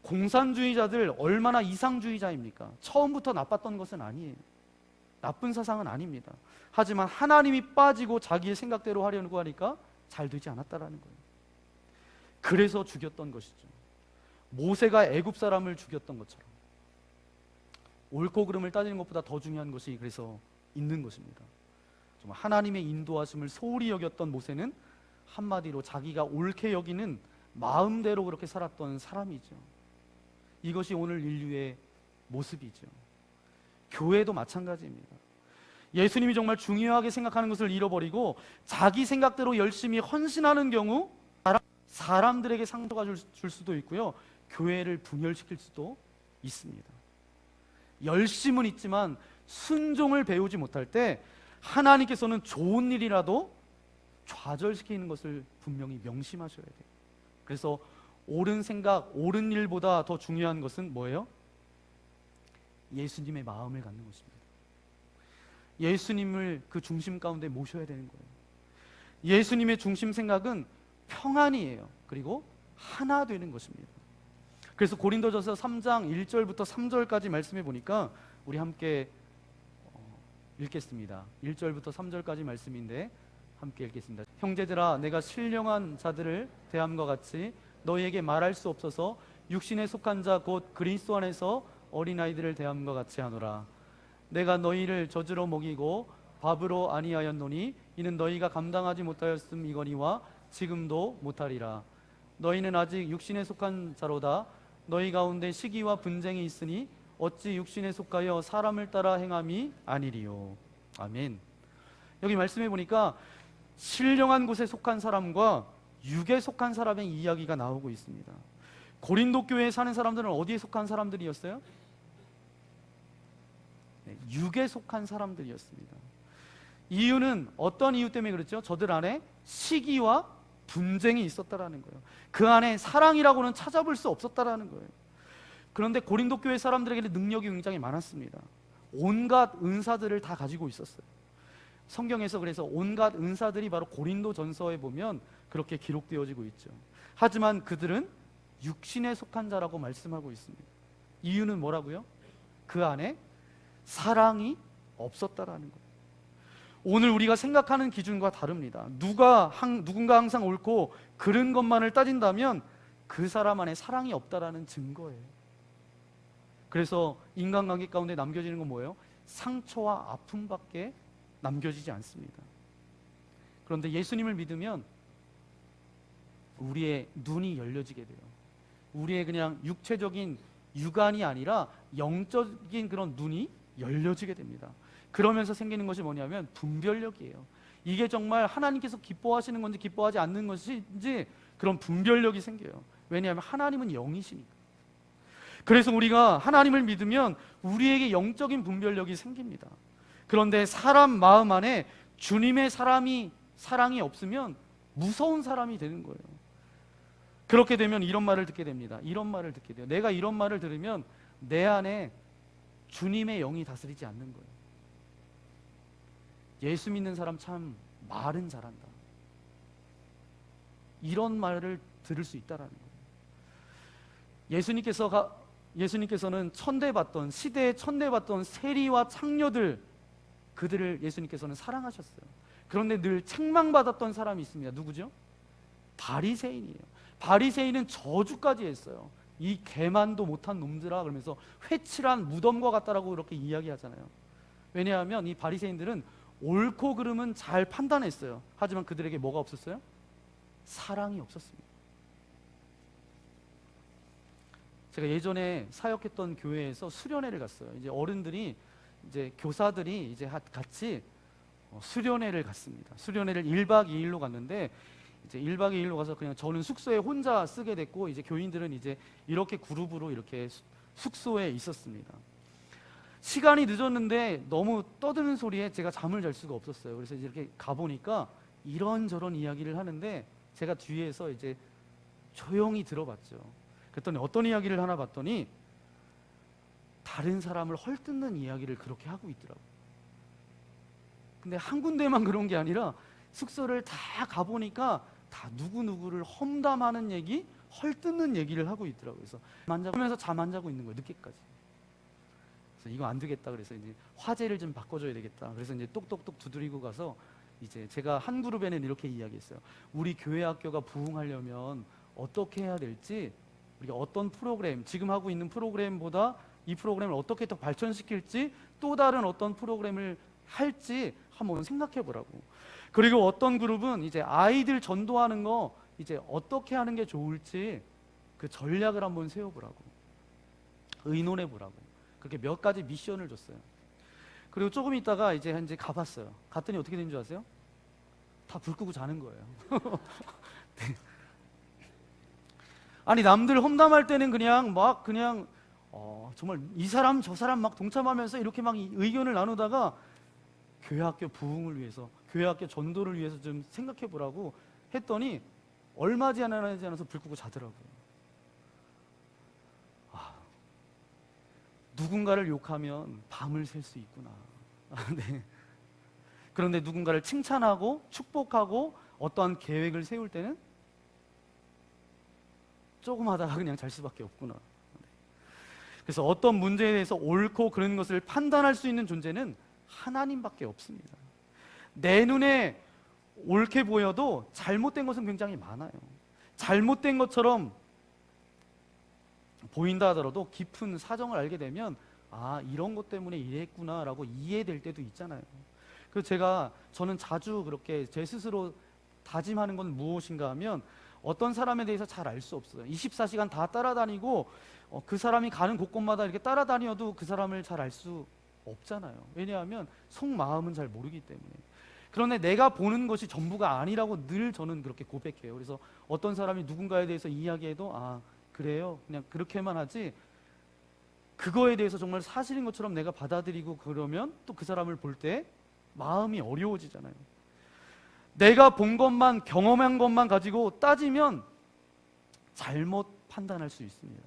공산주의자들 얼마나 이상주의자입니까? 처음부터 나빴던 것은 아니에요. 나쁜 사상은 아닙니다. 하지만 하나님이 빠지고 자기의 생각대로 하려고 하니까 잘 되지 않았다라는 거예요. 그래서 죽였던 것이죠. 모세가 애굽 사람을 죽였던 것처럼 옳고 그름을 따지는 것보다 더 중요한 것이 그래서 있는 것입니다. 정말 하나님의 인도하심을 소홀히 여겼던 모세는 한마디로 자기가 옳게 여기는 마음대로 그렇게 살았던 사람이죠. 이것이 오늘 인류의 모습이죠. 교회도 마찬가지입니다. 예수님이 정말 중요하게 생각하는 것을 잃어버리고 자기 생각대로 열심히 헌신하는 경우 사람들에게 상처가 줄 수도 있고요, 교회를 분열시킬 수도 있습니다. 열심은 있지만 순종을 배우지 못할 때 하나님께서는 좋은 일이라도 좌절시키는 것을 분명히 명심하셔야 돼요. 그래서 옳은 생각, 옳은 일보다 더 중요한 것은 뭐예요? 예수님의 마음을 갖는 것입니다. 예수님을 그 중심 가운데 모셔야 되는 거예요. 예수님의 중심 생각은 평안이에요. 그리고 하나 되는 것입니다. 그래서 고린도전서 3장 1절부터 3절까지 말씀해 보니까 우리 함께 읽겠습니다. 1절부터 3절까지 말씀인데 함께 읽겠습니다. 형제들아, 내가 신령한 자들을 대함과 같이 너희에게 말할 수 없어서 육신에 속한 자 곧 그리스도 안에서 어린아이들을 대함과 같이 하노라. 내가 너희를 젖으로 먹이고 밥으로 아니하였노니 이는 너희가 감당하지 못하였음이거니와 지금도 못하리라. 너희는 아직 육신에 속한 자로다. 너희 가운데 시기와 분쟁이 있으니 어찌 육신에 속하여 사람을 따라 행함이 아니리요. 아멘. 여기 말씀해 보니까 신령한 곳에 속한 사람과 육에 속한 사람의 이야기가 나오고 있습니다. 고린도 교회에 사는 사람들은 어디에 속한 사람들이었어요? 육에 속한 사람들이었습니다. 이유는 어떤 이유 때문에 그랬죠? 저들 안에 시기와 분쟁이 있었다라는 거예요. 그 안에 사랑이라고는 찾아볼 수 없었다라는 거예요. 그런데 고린도 교회 사람들에게는 능력이 굉장히 많았습니다. 온갖 은사들을 다 가지고 있었어요. 성경에서 그래서 온갖 은사들이 바로 고린도 전서에 보면 그렇게 기록되어지고 있죠. 하지만 그들은 육신에 속한 자라고 말씀하고 있습니다. 이유는 뭐라고요? 그 안에 사랑이 없었다라는 거예요. 오늘 우리가 생각하는 기준과 다릅니다. 누군가 항상 옳고 그른 것만을 따진다면 그 사람 안에 사랑이 없다라는 증거예요. 그래서 인간관계 가운데 남겨지는 건 뭐예요? 상처와 아픔밖에 남겨지지 않습니다. 그런데 예수님을 믿으면 우리의 눈이 열려지게 돼요. 우리의 그냥 육체적인 육안이 아니라 영적인 그런 눈이 열려지게 됩니다. 그러면서 생기는 것이 뭐냐면 분별력이에요. 이게 정말 하나님께서 기뻐하시는 건지 기뻐하지 않는 것인지 그런 분별력이 생겨요. 왜냐하면 하나님은 영이시니까. 그래서 우리가 하나님을 믿으면 우리에게 영적인 분별력이 생깁니다. 그런데 사람 마음 안에 주님의 사랑이 없으면 무서운 사람이 되는 거예요. 그렇게 되면 이런 말을 듣게 됩니다. 이런 말을 듣게 돼요. 내가 이런 말을 들으면 내 안에 주님의 영이 다스리지 않는 거예요. 예수 믿는 사람 참 말은 잘한다. 이런 말을 들을 수 있다라는 거예요. 예수님께서는 천대받던 시대에 천대받던 세리와 창녀들, 그들을 예수님께서는 사랑하셨어요. 그런데 늘 책망받았던 사람이 있습니다. 누구죠? 바리새인이에요. 바리새인은 저주까지 했어요. 이 개만도 못한 놈들아, 그러면서 회칠한 무덤과 같다라고 이렇게 이야기하잖아요. 왜냐하면 이 바리새인들은 옳고 그름은 잘 판단했어요. 하지만 그들에게 뭐가 없었어요? 사랑이 없었습니다. 제가 예전에 사역했던 교회에서 수련회를 갔어요. 이제 어른들이 이제 교사들이 이제 같이 수련회를 갔습니다. 수련회를 1박 2일로 갔는데 이제 1박 2일로 가서 그냥 저는 숙소에 혼자 쓰게 됐고 이제 교인들은 이제 이렇게 그룹으로 이렇게 숙소에 있었습니다. 시간이 늦었는데 너무 떠드는 소리에 제가 잠을 잘 수가 없었어요. 그래서 이제 이렇게 가보니까 이런저런 이야기를 하는데 제가 뒤에서 이제 조용히 들어봤죠. 그랬더니 어떤 이야기를 하나 봤더니 다른 사람을 헐뜯는 이야기를 그렇게 하고 있더라고요. 근데 한 군데만 그런 게 아니라 숙소를 다 가보니까 다 누구누구를 험담하는 얘기, 헐뜯는 얘기를 하고 있더라고요. 그래서 만져보면서 잠 안 자고 있는 거예요, 늦게까지. 그래서 이거 안 되겠다. 그래서 이제 화제를 좀 바꿔줘야 되겠다. 그래서 이제 똑똑똑 두드리고 가서 이제 제가 한 그룹에는 이렇게 이야기했어요. 우리 교회 학교가 부흥하려면 어떻게 해야 될지, 우리가 어떤 프로그램, 지금 하고 있는 프로그램보다 이 프로그램을 어떻게 더 발전시킬지, 또 다른 어떤 프로그램을 할지 한번 생각해 보라고. 그리고 어떤 그룹은 이제 아이들 전도하는 거 이제 어떻게 하는 게 좋을지 그 전략을 한번 세워보라고, 의논해 보라고. 그렇게 몇 가지 미션을 줬어요. 그리고 조금 있다가 이제 가봤어요. 갔더니 어떻게 된 줄 아세요? 다 불 끄고 자는 거예요. 네. 아니 남들 험담할 때는 그냥 막 그냥 정말 이 사람 저 사람 막 동참하면서 이렇게 막 의견을 나누다가 교회 학교 부흥을 위해서, 교회 학교 전도를 위해서 좀 생각해 보라고 했더니 얼마 지나지 않아서 불 끄고 자더라고요. 누군가를 욕하면 밤을 샐 수 있구나. 네. 그런데 누군가를 칭찬하고 축복하고 어떠한 계획을 세울 때는 조금 하다가 그냥 잘 수밖에 없구나. 그래서 어떤 문제에 대해서 옳고 그런 것을 판단할 수 있는 존재는 하나님밖에 없습니다. 내 눈에 옳게 보여도 잘못된 것은 굉장히 많아요. 잘못된 것처럼 보인다 하더라도 깊은 사정을 알게 되면 아, 이런 것 때문에 이랬구나 라고 이해될 때도 있잖아요. 그래서 저는 자주 그렇게 제 스스로 다짐하는 건 무엇인가 하면, 어떤 사람에 대해서 잘 알 수 없어요. 24시간 다 따라다니고 그 사람이 가는 곳곳마다 이렇게 따라다녀도 그 사람을 잘 알 수 없잖아요. 왜냐하면 속마음은 잘 모르기 때문에. 그런데 내가 보는 것이 전부가 아니라고 늘 저는 그렇게 고백해요. 그래서 어떤 사람이 누군가에 대해서 이야기해도 아, 그래요? 그냥 그렇게만 하지, 그거에 대해서 정말 사실인 것처럼 내가 받아들이고 그러면 또 그 사람을 볼 때 마음이 어려워지잖아요. 내가 본 것만, 경험한 것만 가지고 따지면 잘못 판단할 수 있습니다.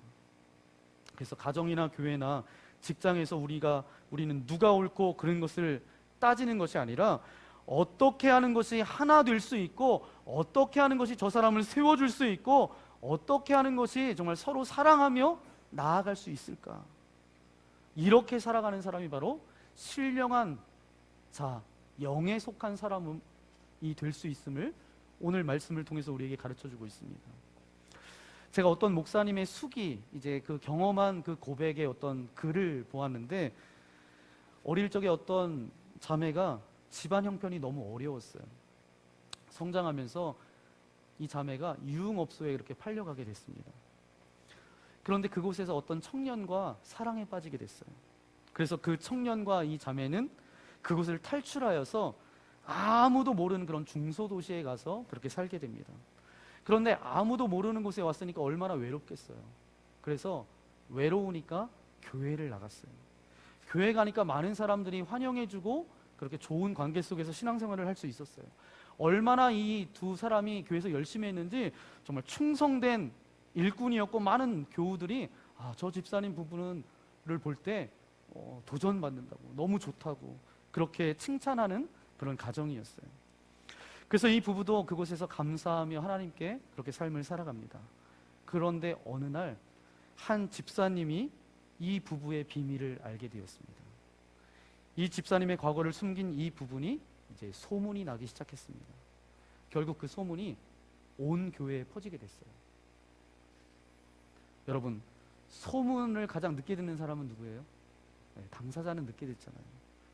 그래서 가정이나 교회나 직장에서 우리는 누가 옳고 그런 것을 따지는 것이 아니라 어떻게 하는 것이 하나 될 수 있고, 어떻게 하는 것이 저 사람을 세워줄 수 있고, 어떻게 하는 것이 정말 서로 사랑하며 나아갈 수 있을까. 이렇게 살아가는 사람이 바로 신령한 자, 영에 속한 사람이 될 수 있음을 오늘 말씀을 통해서 우리에게 가르쳐주고 있습니다. 제가 어떤 목사님의 수기, 이제 그 경험한 그 고백의 어떤 글을 보았는데, 어릴 적에 어떤 자매가 집안 형편이 너무 어려웠어요. 성장하면서 이 자매가 유흥업소에 이렇게 팔려가게 됐습니다. 그런데 그곳에서 어떤 청년과 사랑에 빠지게 됐어요. 그래서 그 청년과 이 자매는 그곳을 탈출하여서 아무도 모르는 그런 중소도시에 가서 그렇게 살게 됩니다. 그런데 아무도 모르는 곳에 왔으니까 얼마나 외롭겠어요. 그래서 외로우니까 교회를 나갔어요. 교회 가니까 많은 사람들이 환영해주고 그렇게 좋은 관계 속에서 신앙생활을 할 수 있었어요. 얼마나 이 두 사람이 교회에서 열심히 했는지 정말 충성된 일꾼이었고, 많은 교우들이 저 집사님 부부를 볼 때 도전받는다고, 너무 좋다고 그렇게 칭찬하는 그런 가정이었어요. 그래서 이 부부도 그곳에서 감사하며 하나님께 그렇게 삶을 살아갑니다. 그런데 어느 날 한 집사님이 이 부부의 비밀을 알게 되었습니다. 이 집사님의 과거를 숨긴 이 부분이 이제 소문이 나기 시작했습니다. 결국 그 소문이 온 교회에 퍼지게 됐어요. 여러분, 소문을 가장 늦게 듣는 사람은 누구예요? 네, 당사자는 늦게 듣잖아요.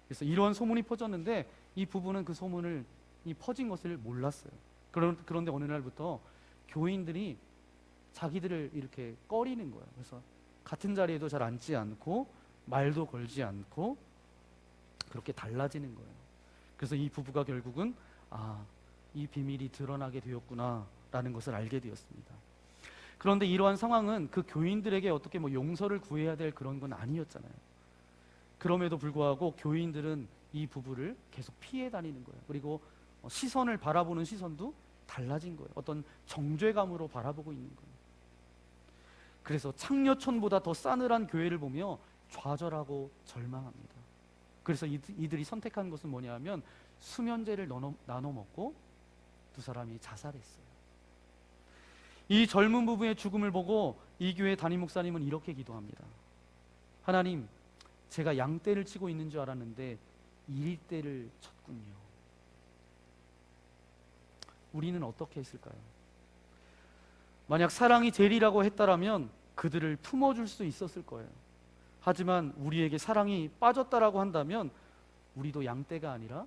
그래서 이런 소문이 퍼졌는데 이 부부는 그 소문을 이 퍼진 것을 몰랐어요. 그런데 어느 날부터 교인들이 자기들을 이렇게 꺼리는 거예요. 그래서 같은 자리에도 잘 앉지 않고 말도 걸지 않고 그렇게 달라지는 거예요. 그래서 이 부부가 결국은 이 비밀이 드러나게 되었구나라는 것을 알게 되었습니다. 그런데 이러한 상황은 그 교인들에게 어떻게 용서를 구해야 될 그런 건 아니었잖아요. 그럼에도 불구하고 교인들은 이 부부를 계속 피해 다니는 거예요. 그리고 시선을 바라보는 시선도 달라진 거예요. 어떤 정죄감으로 바라보고 있는 거예요. 그래서 창녀촌보다 더 싸늘한 교회를 보며 좌절하고 절망합니다. 그래서 이들이 선택한 것은 뭐냐면 수면제를 나눠 먹고 두 사람이 자살했어요. 이 젊은 부부의 죽음을 보고 이 교회 담임 목사님은 이렇게 기도합니다. 하나님, 제가 양떼를 치고 있는 줄 알았는데 일떼를 쳤군요. 우리는 어떻게 했을까요? 만약 사랑이 제일이라고 했다라면 그들을 품어줄 수 있었을 거예요. 하지만 우리에게 사랑이 빠졌다라고 한다면 우리도 양떼가 아니라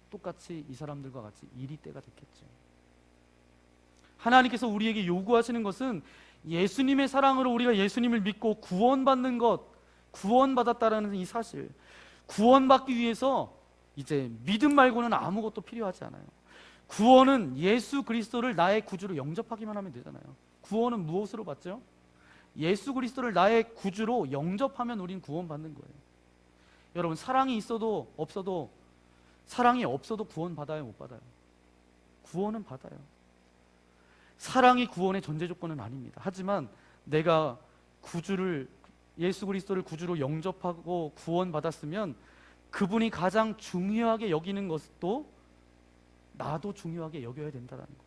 똑같이 이 사람들과 같이 이리떼가 됐겠죠. 하나님께서 우리에게 요구하시는 것은 예수님의 사랑으로 우리가 예수님을 믿고 구원받는 것, 구원받았다라는 이 사실, 구원받기 위해서 이제 믿음 말고는 아무것도 필요하지 않아요. 구원은 예수 그리스도를 나의 구주로 영접하기만 하면 되잖아요. 구원은 무엇으로 받죠? 예수 그리스도를 나의 구주로 영접하면 우린 구원받는 거예요. 여러분, 사랑이 있어도 없어도, 사랑이 없어도 구원 받아요, 못 받아요? 구원은 받아요. 사랑이 구원의 전제 조건은 아닙니다. 하지만 내가 예수 그리스도를 구주로 영접하고 구원받았으면 그분이 가장 중요하게 여기는 것도 나도 중요하게 여겨야 된다는 거예요.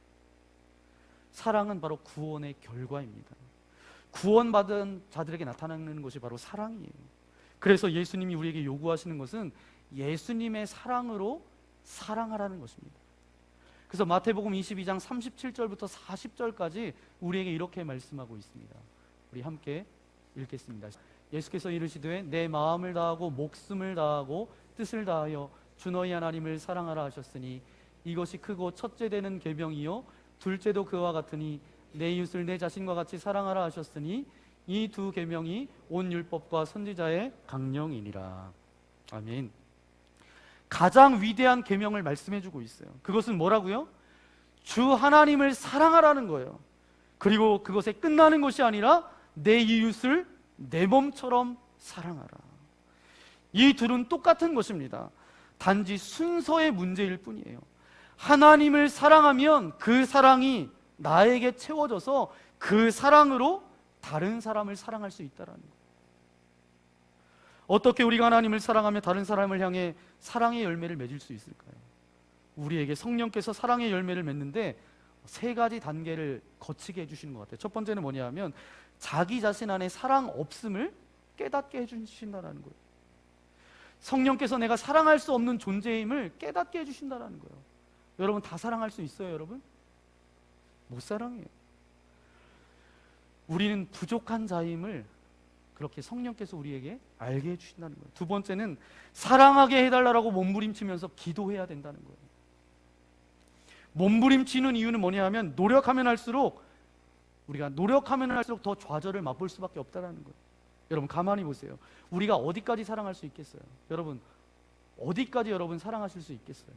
사랑은 바로 구원의 결과입니다. 구원받은 자들에게 나타나는 것이 바로 사랑이에요. 그래서 예수님이 우리에게 요구하시는 것은 예수님의 사랑으로 사랑하라는 것입니다. 그래서 마태복음 22장 37절부터 40절까지 우리에게 이렇게 말씀하고 있습니다. 우리 함께 읽겠습니다. 예수께서 이르시되 내 마음을 다하고 목숨을 다하고 뜻을 다하여 주 너희 하나님을 사랑하라 하셨으니 이것이 크고 첫째 되는 계명이요 둘째도 그와 같으니 내 이웃을 내 자신과 같이 사랑하라 하셨으니 이 두 계명이 온 율법과 선지자의 강령이니라. 아멘. 가장 위대한 계명을 말씀해 주고 있어요. 그것은 뭐라고요? 주 하나님을 사랑하라는 거예요. 그리고 그것에 끝나는 것이 아니라 내 이웃을 내 몸처럼 사랑하라. 이 둘은 똑같은 것입니다. 단지 순서의 문제일 뿐이에요. 하나님을 사랑하면 그 사랑이 나에게 채워져서 그 사랑으로 다른 사람을 사랑할 수 있다는 거예요. 어떻게 우리가 하나님을 사랑하며 다른 사람을 향해 사랑의 열매를 맺을 수 있을까요? 우리에게 성령께서 사랑의 열매를 맺는데 세 가지 단계를 거치게 해주시는 것 같아요. 첫 번째는 뭐냐면 자기 자신 안에 사랑 없음을 깨닫게 해주신다는 거예요. 성령께서 내가 사랑할 수 없는 존재임을 깨닫게 해주신다는 거예요. 여러분, 다 사랑할 수 있어요, 여러분? 못 사랑해요. 우리는 부족한 자임을 그렇게 성령께서 우리에게 알게 해주신다는 거예요. 두 번째는 사랑하게 해달라고 몸부림치면서 기도해야 된다는 거예요. 몸부림치는 이유는 뭐냐 하면 우리가 노력하면 할수록 더 좌절을 맛볼 수밖에 없다는 거예요. 여러분, 가만히 보세요. 우리가 어디까지 사랑할 수 있겠어요? 여러분, 어디까지 여러분 사랑하실 수 있겠어요?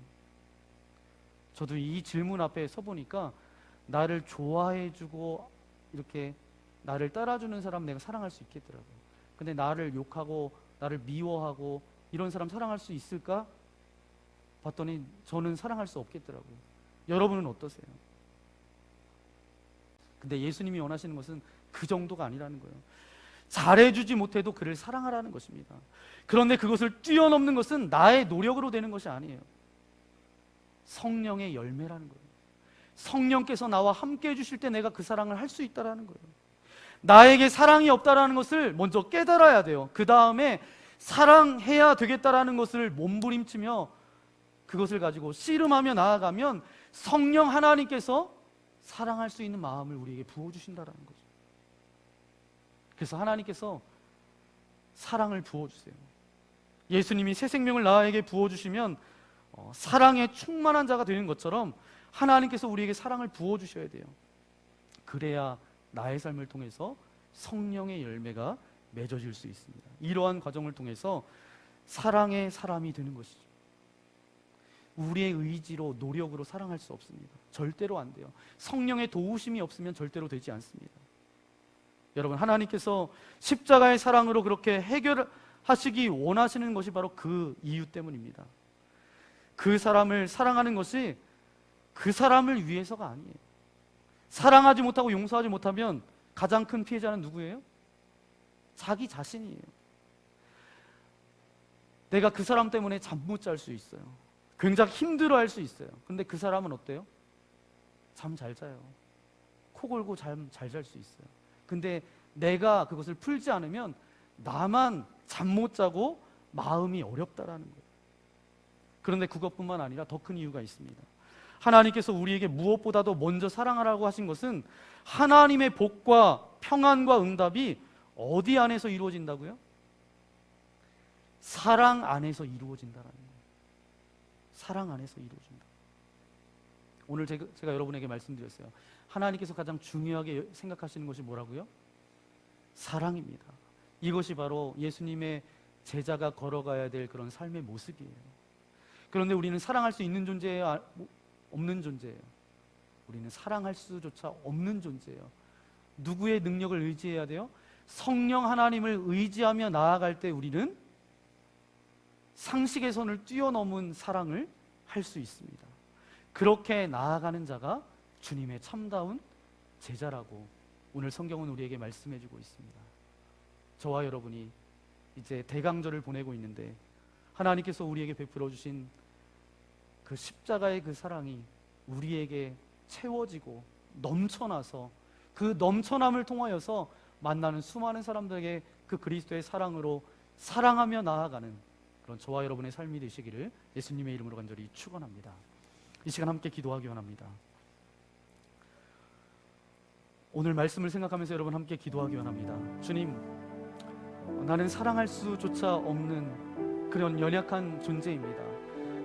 저도 이 질문 앞에 서보니까 나를 좋아해주고 이렇게 나를 따라주는 사람 내가 사랑할 수 있겠더라고요. 근데 나를 욕하고 나를 미워하고 이런 사람 사랑할 수 있을까? 봤더니 저는 사랑할 수 없겠더라고요. 여러분은 어떠세요? 근데 예수님이 원하시는 것은 그 정도가 아니라는 거예요. 잘해주지 못해도 그를 사랑하라는 것입니다. 그런데 그것을 뛰어넘는 것은 나의 노력으로 되는 것이 아니에요. 성령의 열매라는 거예요. 성령께서 나와 함께 해주실 때 내가 그 사랑을 할 수 있다는 거예요. 나에게 사랑이 없다라는 것을 먼저 깨달아야 돼요. 그 다음에 사랑해야 되겠다라는 것을 몸부림치며 그것을 가지고 씨름하며 나아가면 성령 하나님께서 사랑할 수 있는 마음을 우리에게 부어주신다는 거죠. 그래서 하나님께서 사랑을 부어주세요. 예수님이 새 생명을 나에게 부어주시면 사랑에 충만한 자가 되는 것처럼 하나님께서 우리에게 사랑을 부어주셔야 돼요. 그래야 나의 삶을 통해서 성령의 열매가 맺어질 수 있습니다. 이러한 과정을 통해서 사랑의 사람이 되는 것이죠. 우리의 의지로 노력으로 사랑할 수 없습니다. 절대로 안 돼요. 성령의 도우심이 없으면 절대로 되지 않습니다. 여러분, 하나님께서 십자가의 사랑으로 그렇게 해결하시기 원하시는 것이 바로 그 이유 때문입니다. 그 사람을 사랑하는 것이 그 사람을 위해서가 아니에요. 사랑하지 못하고 용서하지 못하면 가장 큰 피해자는 누구예요? 자기 자신이에요. 내가 그 사람 때문에 잠 못 잘 수 있어요. 굉장히 힘들어할 수 있어요. 근데 그 사람은 어때요? 잠 잘 자요. 코 골고 잠 잘 잘 수 있어요. 근데 내가 그것을 풀지 않으면 나만 잠 못 자고 마음이 어렵다라는 거예요. 그런데 그것뿐만 아니라 더 큰 이유가 있습니다. 하나님께서 우리에게 무엇보다도 먼저 사랑하라고 하신 것은 하나님의 복과 평안과 응답이 어디 안에서 이루어진다고요? 사랑 안에서 이루어진다라는 거예요. 사랑 안에서 이루어진다. 오늘 제가 여러분에게 말씀드렸어요. 하나님께서 가장 중요하게 생각하시는 것이 뭐라고요? 사랑입니다. 이것이 바로 예수님의 제자가 걸어가야 될 그런 삶의 모습이에요. 그런데 우리는 사랑할 수 있는 존재예요? 없는 존재예요? 우리는 사랑할 수조차 없는 존재예요. 누구의 능력을 의지해야 돼요? 성령 하나님을 의지하며 나아갈 때 우리는 상식의 선을 뛰어넘은 사랑을 할 수 있습니다. 그렇게 나아가는 자가 주님의 참다운 제자라고 오늘 성경은 우리에게 말씀해주고 있습니다. 저와 여러분이 이제 대강절을 보내고 있는데 하나님께서 우리에게 베풀어 주신 그 십자가의 그 사랑이 우리에게 채워지고 넘쳐나서 그 넘쳐남을 통하여서 만나는 수많은 사람들에게 그 그리스도의 사랑으로 사랑하며 나아가는 그런 저와 여러분의 삶이 되시기를 예수님의 이름으로 간절히 축원합니다. 이 시간 함께 기도하기 원합니다. 오늘 말씀을 생각하면서 여러분 함께 기도하기 원합니다. 주님, 나는 사랑할 수조차 없는 그런 연약한 존재입니다.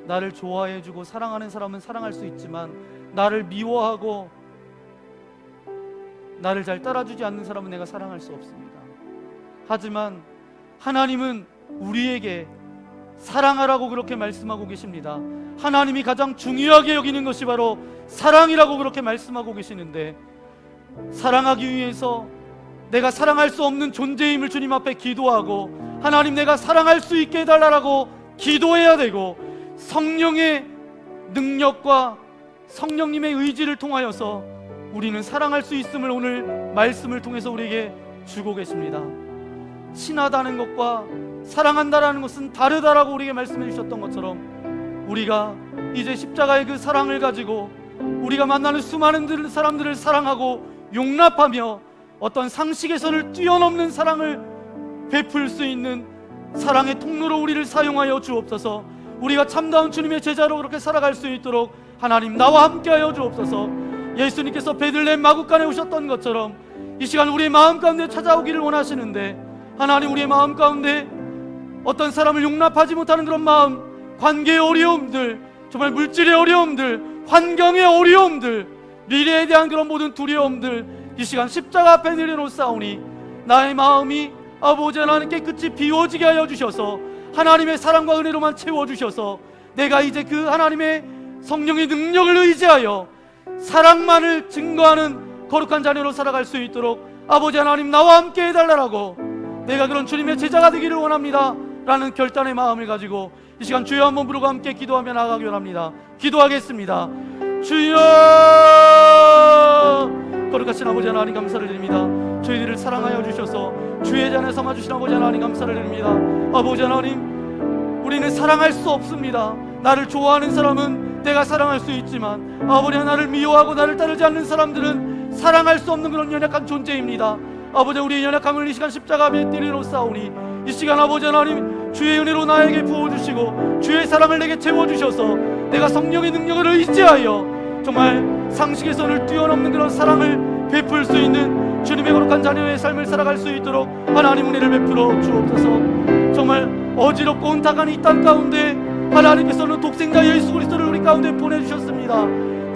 나를 좋아해주고 사랑하는 사람은 사랑할 수 있지만 나를 미워하고 나를 잘 따라주지 않는 사람은 내가 사랑할 수 없습니다. 하지만 하나님은 우리에게 사랑하라고 그렇게 말씀하고 계십니다. 하나님이 가장 중요하게 여기는 것이 바로 사랑이라고 그렇게 말씀하고 계시는데 사랑하기 위해서 내가 사랑할 수 없는 존재임을 주님 앞에 기도하고 하나님 내가 사랑할 수 있게 해달라고 기도해야 되고 성령의 능력과 성령님의 의지를 통하여서 우리는 사랑할 수 있음을 오늘 말씀을 통해서 우리에게 주고 계십니다. 친하다는 것과 사랑한다라는 것은 다르다라고 우리에게 말씀해 주셨던 것처럼 우리가 이제 십자가의 그 사랑을 가지고 우리가 만나는 수많은 사람들을 사랑하고 용납하며 어떤 상식의 선을 뛰어넘는 사랑을 베풀 수 있는 사랑의 통로로 우리를 사용하여 주옵소서. 우리가 참다운 주님의 제자로 그렇게 살아갈 수 있도록 하나님 나와 함께하여 주옵소서. 예수님께서 베들레헴 마구간에 오셨던 것처럼 이 시간 우리의 마음 가운데 찾아오기를 원하시는데 하나님 우리의 마음 가운데 어떤 사람을 용납하지 못하는 그런 마음, 관계의 어려움들, 정말 물질의 어려움들, 환경의 어려움들, 미래에 대한 그런 모든 두려움들 이 시간 십자가 앞에 내려놓사오니 나의 마음이 아버지 하나님 깨끗이 비워지게 하여 주셔서 하나님의 사랑과 은혜로만 채워주셔서 내가 이제 그 하나님의 성령의 능력을 의지하여 사랑만을 증거하는 거룩한 자녀로 살아갈 수 있도록 아버지 하나님 나와 함께 해달라고 내가 그런 주님의 제자가 되기를 원합니다 라는 결단의 마음을 가지고 이 시간 주여 한번 부르고 함께 기도하며 나아가기 원합니다. 기도하겠습니다. 주여, 거룩하신 아버지 하나님 감사를 드립니다. 저희들을 사랑하여 주셔서 주의 자녀 삼아주신 아버지 하나님 감사를 드립니다. 아버지 하나님, 우리는 사랑할 수 없습니다. 나를 좋아하는 사람은 내가 사랑할 수 있지만 아버지 나를 미워하고 나를 따르지 않는 사람들은 사랑할 수 없는 그런 연약한 존재입니다. 아버지 우리의 연약함을 이 시간 십자가 앞에 내려놓사오니 이 시간 아버지 하나님 주의 은혜로 나에게 부어주시고 주의 사랑을 내게 채워주셔서 내가 성령의 능력을 의지하여 정말 상식의 선을 뛰어넘는 그런 사랑을 베풀 수 있는 주님의 거룩한 자녀의 삶을 살아갈 수 있도록 하나님 은혜를 베풀어 주옵소서. 정말 어지럽고 혼탁한 이 땅 가운데 하나님께서는 독생자 예수 그리스도를 우리 가운데 보내주셨습니다.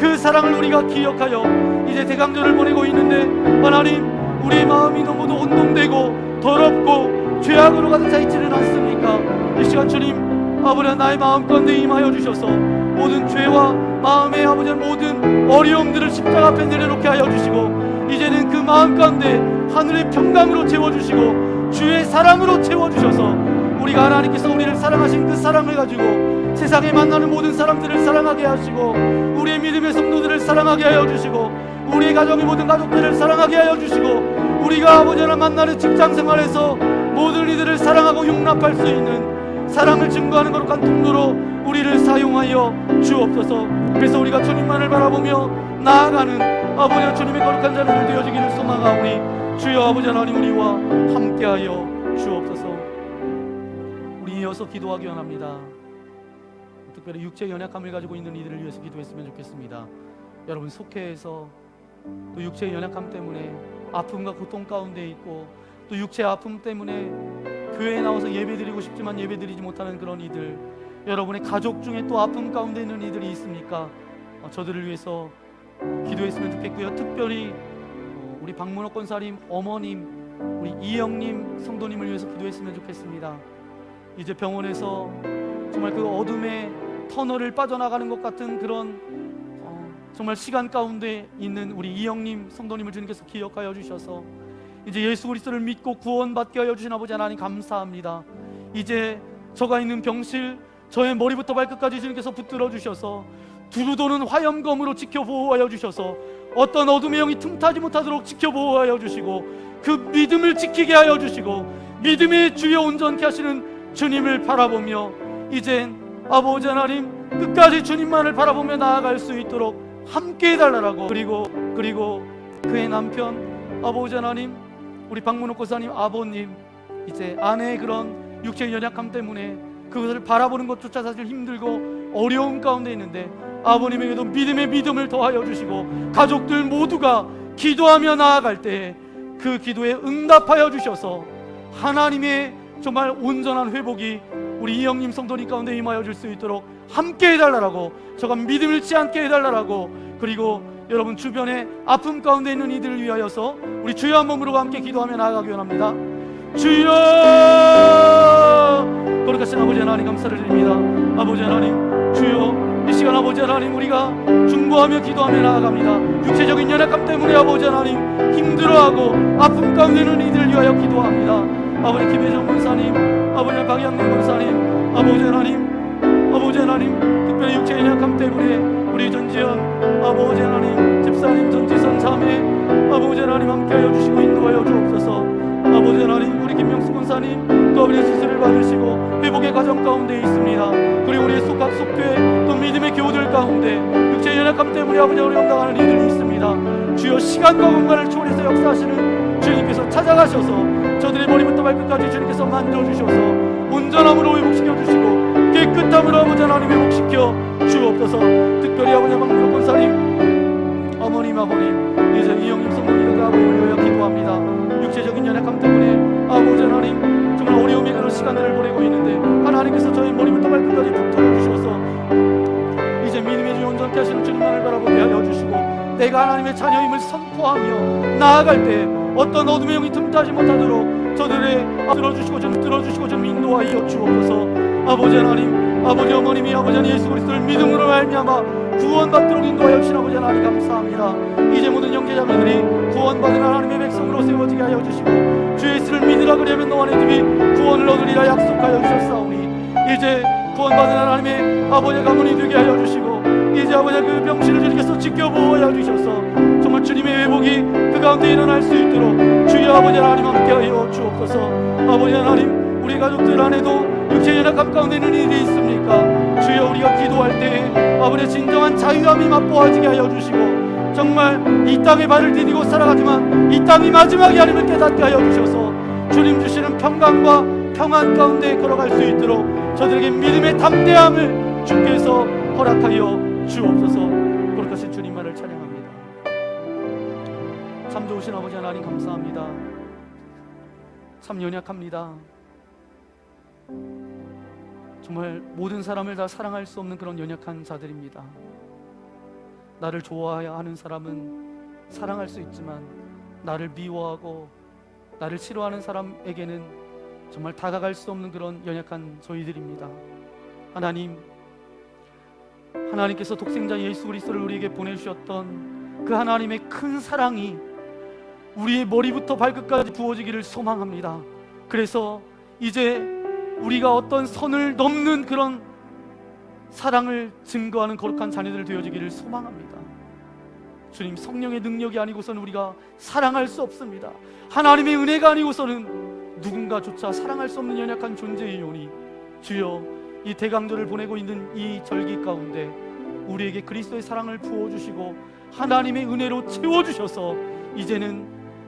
그 사랑을 우리가 기억하여 이제 대강절을 보내고 있는데, 하나님, 우리의 마음이 너무도 혼동되고 더럽고 죄악으로 가득 차 있지는 않습니까? 이 시간 주님, 아버지, 나의 마음 가운데 임하여 주셔서 모든 죄와 마음의 아버지 모든 어려움들을 십자가 앞에 내려놓게 하여 주시고, 이제는 그 마음 가운데 하늘의 평강으로 채워주시고 주의 사랑으로 채워주셔서 우리가 하나님께서 우리를 사랑하신 그 사랑을 가지고 세상에 만나는 모든 사람들을 사랑하게 하시고, 우리의 믿음의 성도들을 사랑하게 하여 주시고, 우리의 가정의 모든 가족들을 사랑하게 하여 주시고, 우리가 아버지를 만나는 직장생활에서 모든 이들을 사랑하고 용납할 수 있는 사랑을 증거하는 거룩한 통로로 우리를 사용하여 주옵소서. 그래서 우리가 주님만을 바라보며 나아가는 아버지 주님의 거룩한 자녀들 되어지기를 소망하오니, 주여 아버지 하나님, 우리와 함께하여 주옵소서. 우리 이어서 기도하기 원합니다. 특별히 육체의 연약함을 가지고 있는 이들을 위해서 기도했으면 좋겠습니다. 여러분, 속회에서 또 육체의 연약함 때문에 아픔과 고통 가운데 있고, 또 육체의 아픔 때문에 교회에 나와서 예배드리고 싶지만 예배드리지 못하는 그런 이들, 여러분의 가족 중에 또 아픔 가운데 있는 이들이 있습니까? 저들을 위해서 기도했으면 좋겠고요. 특별히 우리 박문옥 권사님 어머님, 우리 이영님 성도님을 위해서 기도했으면 좋겠습니다. 이제 병원에서 정말 그 어둠의 터널을 빠져나가는 것 같은 그런 정말 시간 가운데 있는 우리 이영님 성도님을 주님께서 기억하여 주셔서 이제 예수 그리스도를 믿고 구원받게 하여 주신 아버지 하나님, 감사합니다. 이제 저가 있는 병실, 저의 머리부터 발끝까지 주님께서 붙들어 주셔서 두루도는 화염검으로 지켜 보호하여 주셔서 어떤 어둠의 영이 틈타지 못하도록 지켜 보호하여 주시고, 그 믿음을 지키게 하여 주시고, 믿음의 주여 온전케 하시는 주님을 바라보며 이젠 아버지 하나님, 끝까지 주님만을 바라보며 나아갈 수 있도록 함께 해달라고. 그리고 그의 남편 아버지 하나님, 우리 박문옥 권사님 아버님, 이제 아내의 그런 육체의 연약함 때문에 그것을 바라보는 것조차 사실 힘들고 어려움 가운데 있는데, 아버님에게도 믿음의 믿음을 더하여 주시고, 가족들 모두가 기도하며 나아갈 때 그 기도에 응답하여 주셔서 하나님의 정말 온전한 회복이 우리 이영님 성도님 가운데 임하여 줄 수 있도록 함께 해달라고, 저가 믿음을 잃지 않게 해달라고. 그리고 여러분 주변에 아픔 가운데 있는 이들을 위하여서 우리 주여 한 몸으로 함께 기도하며 나아가기 원합니다. 주여, 거룩하신 아버지 하나님, 감사를 드립니다. 아버지 하나님, 주여, 이 시간 아버지 하나님, 우리가 중보하며 기도하며 나아갑니다. 육체적인 연약함 때문에 아버지 하나님 힘들어하고 아픔 가운데 있는 이들을 위하여 기도합니다. 아버지 김혜정 권사님, 아버지 박양래 권사님, 아버지 하나님, 특별히 육체의 연약함 때문에 우리 전지현 아버지 하나님, 집사님, 전지선 자매 아버지 하나님 함께하여 주시고 인도하여 주옵소서. 아버지 하나님, 우리 김명수 권사님 또 아버지 수술을 받으시고 회복의 과정 가운데 있습니다. 그리고 우리의 속회 또 믿음의 교우들 가운데 육체의 연약함 때문에 아버지 어려움 당하는 이들이 있습니다. 주여, 시간과 공간을 초월해서 역사하시는 주님께서 찾아가셔서 저들의 머리부터 발끝까지 주님께서 만져주셔서 온전함으로 회복시켜 주시고 깨끗함으로 아버지 하나님 회복시켜 주옵소서. 특별히 아버지 박문옥 권사님 어머님, 아버님, 이제 이영님 성도님과 아버님을 위하여 기도합니다. 육체적인 연약함 때문에 아버지 하나님 정말 어려움의 그런 시간들을 보내고 있는데, 하나님께서 저희 머리부터 발끝까지 붙들어 주셔서 이제 믿음의 주 온전케 하시는 주님만을 바라보게 하여 주시고, 내가 하나님의 자녀임을 선포하며 나아갈 때 어떤 어둠의 영이 틈타지 못하도록 저들의 들어주시고 좀 인도하여 주옵소서. 아버지 하나님, 아버지 어머님이 아버지 하나님 예수 그리스도를 믿음으로 말미암아 구원받도록 인도하여 주신 아버지 하나님, 감사합니다. 이제 모든 형제자매들이 구원받은 하나님의 백성으로 세워지게 하여 주시고, 주 예수를 믿으라 그리하면 너와 내 집이 구원을 얻으리라 약속하여 주셨사오니, 이제 구원받은 하나님의 아버지 가문이 되게 하여 주시고, 이제 아버지 그 병실을 주님께서 지켜보호하여 주셔서 정말 주님의 회복이 그 가운데 일어날 수 있도록 주여 아버지 하나님 함께하여 주옵소서. 아버지 하나님, 우리 가족들 안에도 육체의 연약함 가운데 있는 일이 있습니까? 주여, 우리가 기도할 때 아버지의 진정한 자유함이 맛보아지게 하여 주시고, 정말 이 땅에 발을 디디고 살아가지만 이 땅이 마지막이 아님을 깨닫게 하여 주셔서 주님 주시는 평강과 평안 가운데 걸어갈 수 있도록 저들에게 믿음의 담대함을 주께서 허락하여 주옵소서. 거룩하신 주님만을 찬양합니다. 참 좋으신 아버지 하나님, 감사합니다. 참 연약합니다. 정말 모든 사람을 다 사랑할 수 없는 그런 연약한 자들입니다. 나를 좋아해야 하는 사람은 사랑할 수 있지만 나를 미워하고 나를 싫어하는 사람에게는 정말 다가갈 수 없는 그런 연약한 저희들입니다. 하나님께서 독생자 예수 그리스도를 우리에게 보내주셨던 그 하나님의 큰 사랑이 우리의 머리부터 발끝까지 부어지기를 소망합니다. 그래서 이제 우리가 어떤 선을 넘는 그런 사랑을 증거하는 거룩한 자녀들 되어지기를 소망합니다. 주님, 성령의 능력이 아니고서는 우리가 사랑할 수 없습니다. 하나님의 은혜가 아니고서는 누군가조차 사랑할 수 없는 연약한 존재이오니 주여, 이 대강절을 보내고 있는 이 절기 가운데 우리에게 그리스도의 사랑을 부어주시고 하나님의 은혜로 채워주셔서 이제는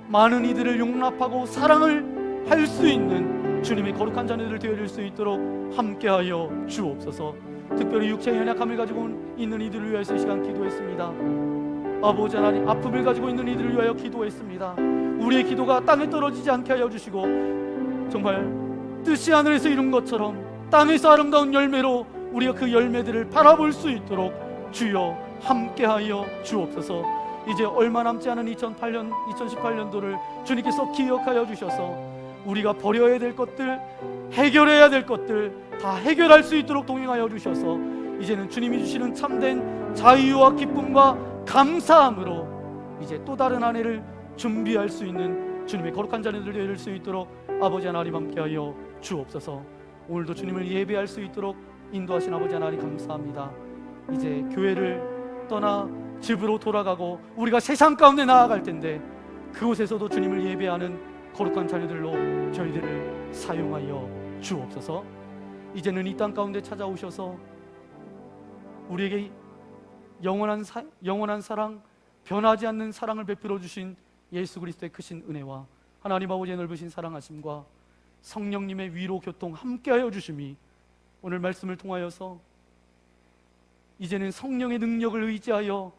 많은 이들을 용납하고 사랑을 할 수 있는 주님의 거룩한 자녀들 되어질 수 있도록 함께하여 주옵소서. 특별히 육체의 연약함을 가지고 있는 이들을 위해서 이 시간 기도했습니다. 아버지 하나님, 아픔을 가지고 있는 이들을 위하여 기도했습니다. 우리의 기도가 땅에 떨어지지 않게 하여 주시고 정말 뜻이 하늘에서 이룬 것처럼 땅에서 아름다운 열매로 우리가 그 열매들을 바라볼 수 있도록 주여 함께하여 주옵소서. 이제 얼마 남지 않은 2018년도를 주님께서 기억하여 주셔서 우리가 버려야 될 것들, 해결해야 될 것들 다 해결할 수 있도록 동행하여 주셔서 이제는 주님이 주시는 참된 자유와 기쁨과 감사함으로 이제 또 다른 한 해를 준비할 수 있는 주님의 거룩한 자녀들 되어질 수 있도록 아버지 하나님 함께하여 주옵소서. 오늘도 주님을 예배할 수 있도록 인도하신 아버지 하나님 감사합니다. 이제 교회를 떠나 집으로 돌아가고 우리가 세상 가운데 나아갈 텐데 그곳에서도 주님을 예배하는 거룩한 자녀들로 저희들을 사용하여 주옵소서. 이제는 이 땅 가운데 찾아오셔서 우리에게 영원한 사랑, 변하지 않는 사랑을 베풀어 주신 예수 그리스도의 크신 은혜와 하나님 아버지의 넓으신 사랑하심과 성령님의 위로 교통 함께하여 주심이 오늘 말씀을 통하여서 이제는 성령의 능력을 의지하여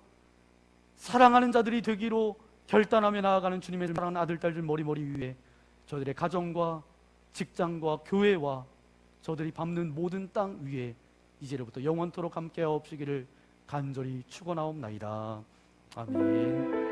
사랑하는 자들이 되기로 결단하며 나아가는 주님의 사랑하는 아들, 딸들 머리 위에 저들의 가정과 직장과 교회와 저들이 밟는 모든 땅 위에 이제로부터 영원토록 함께하옵시기를 간절히 축원하옵나이다. 아멘.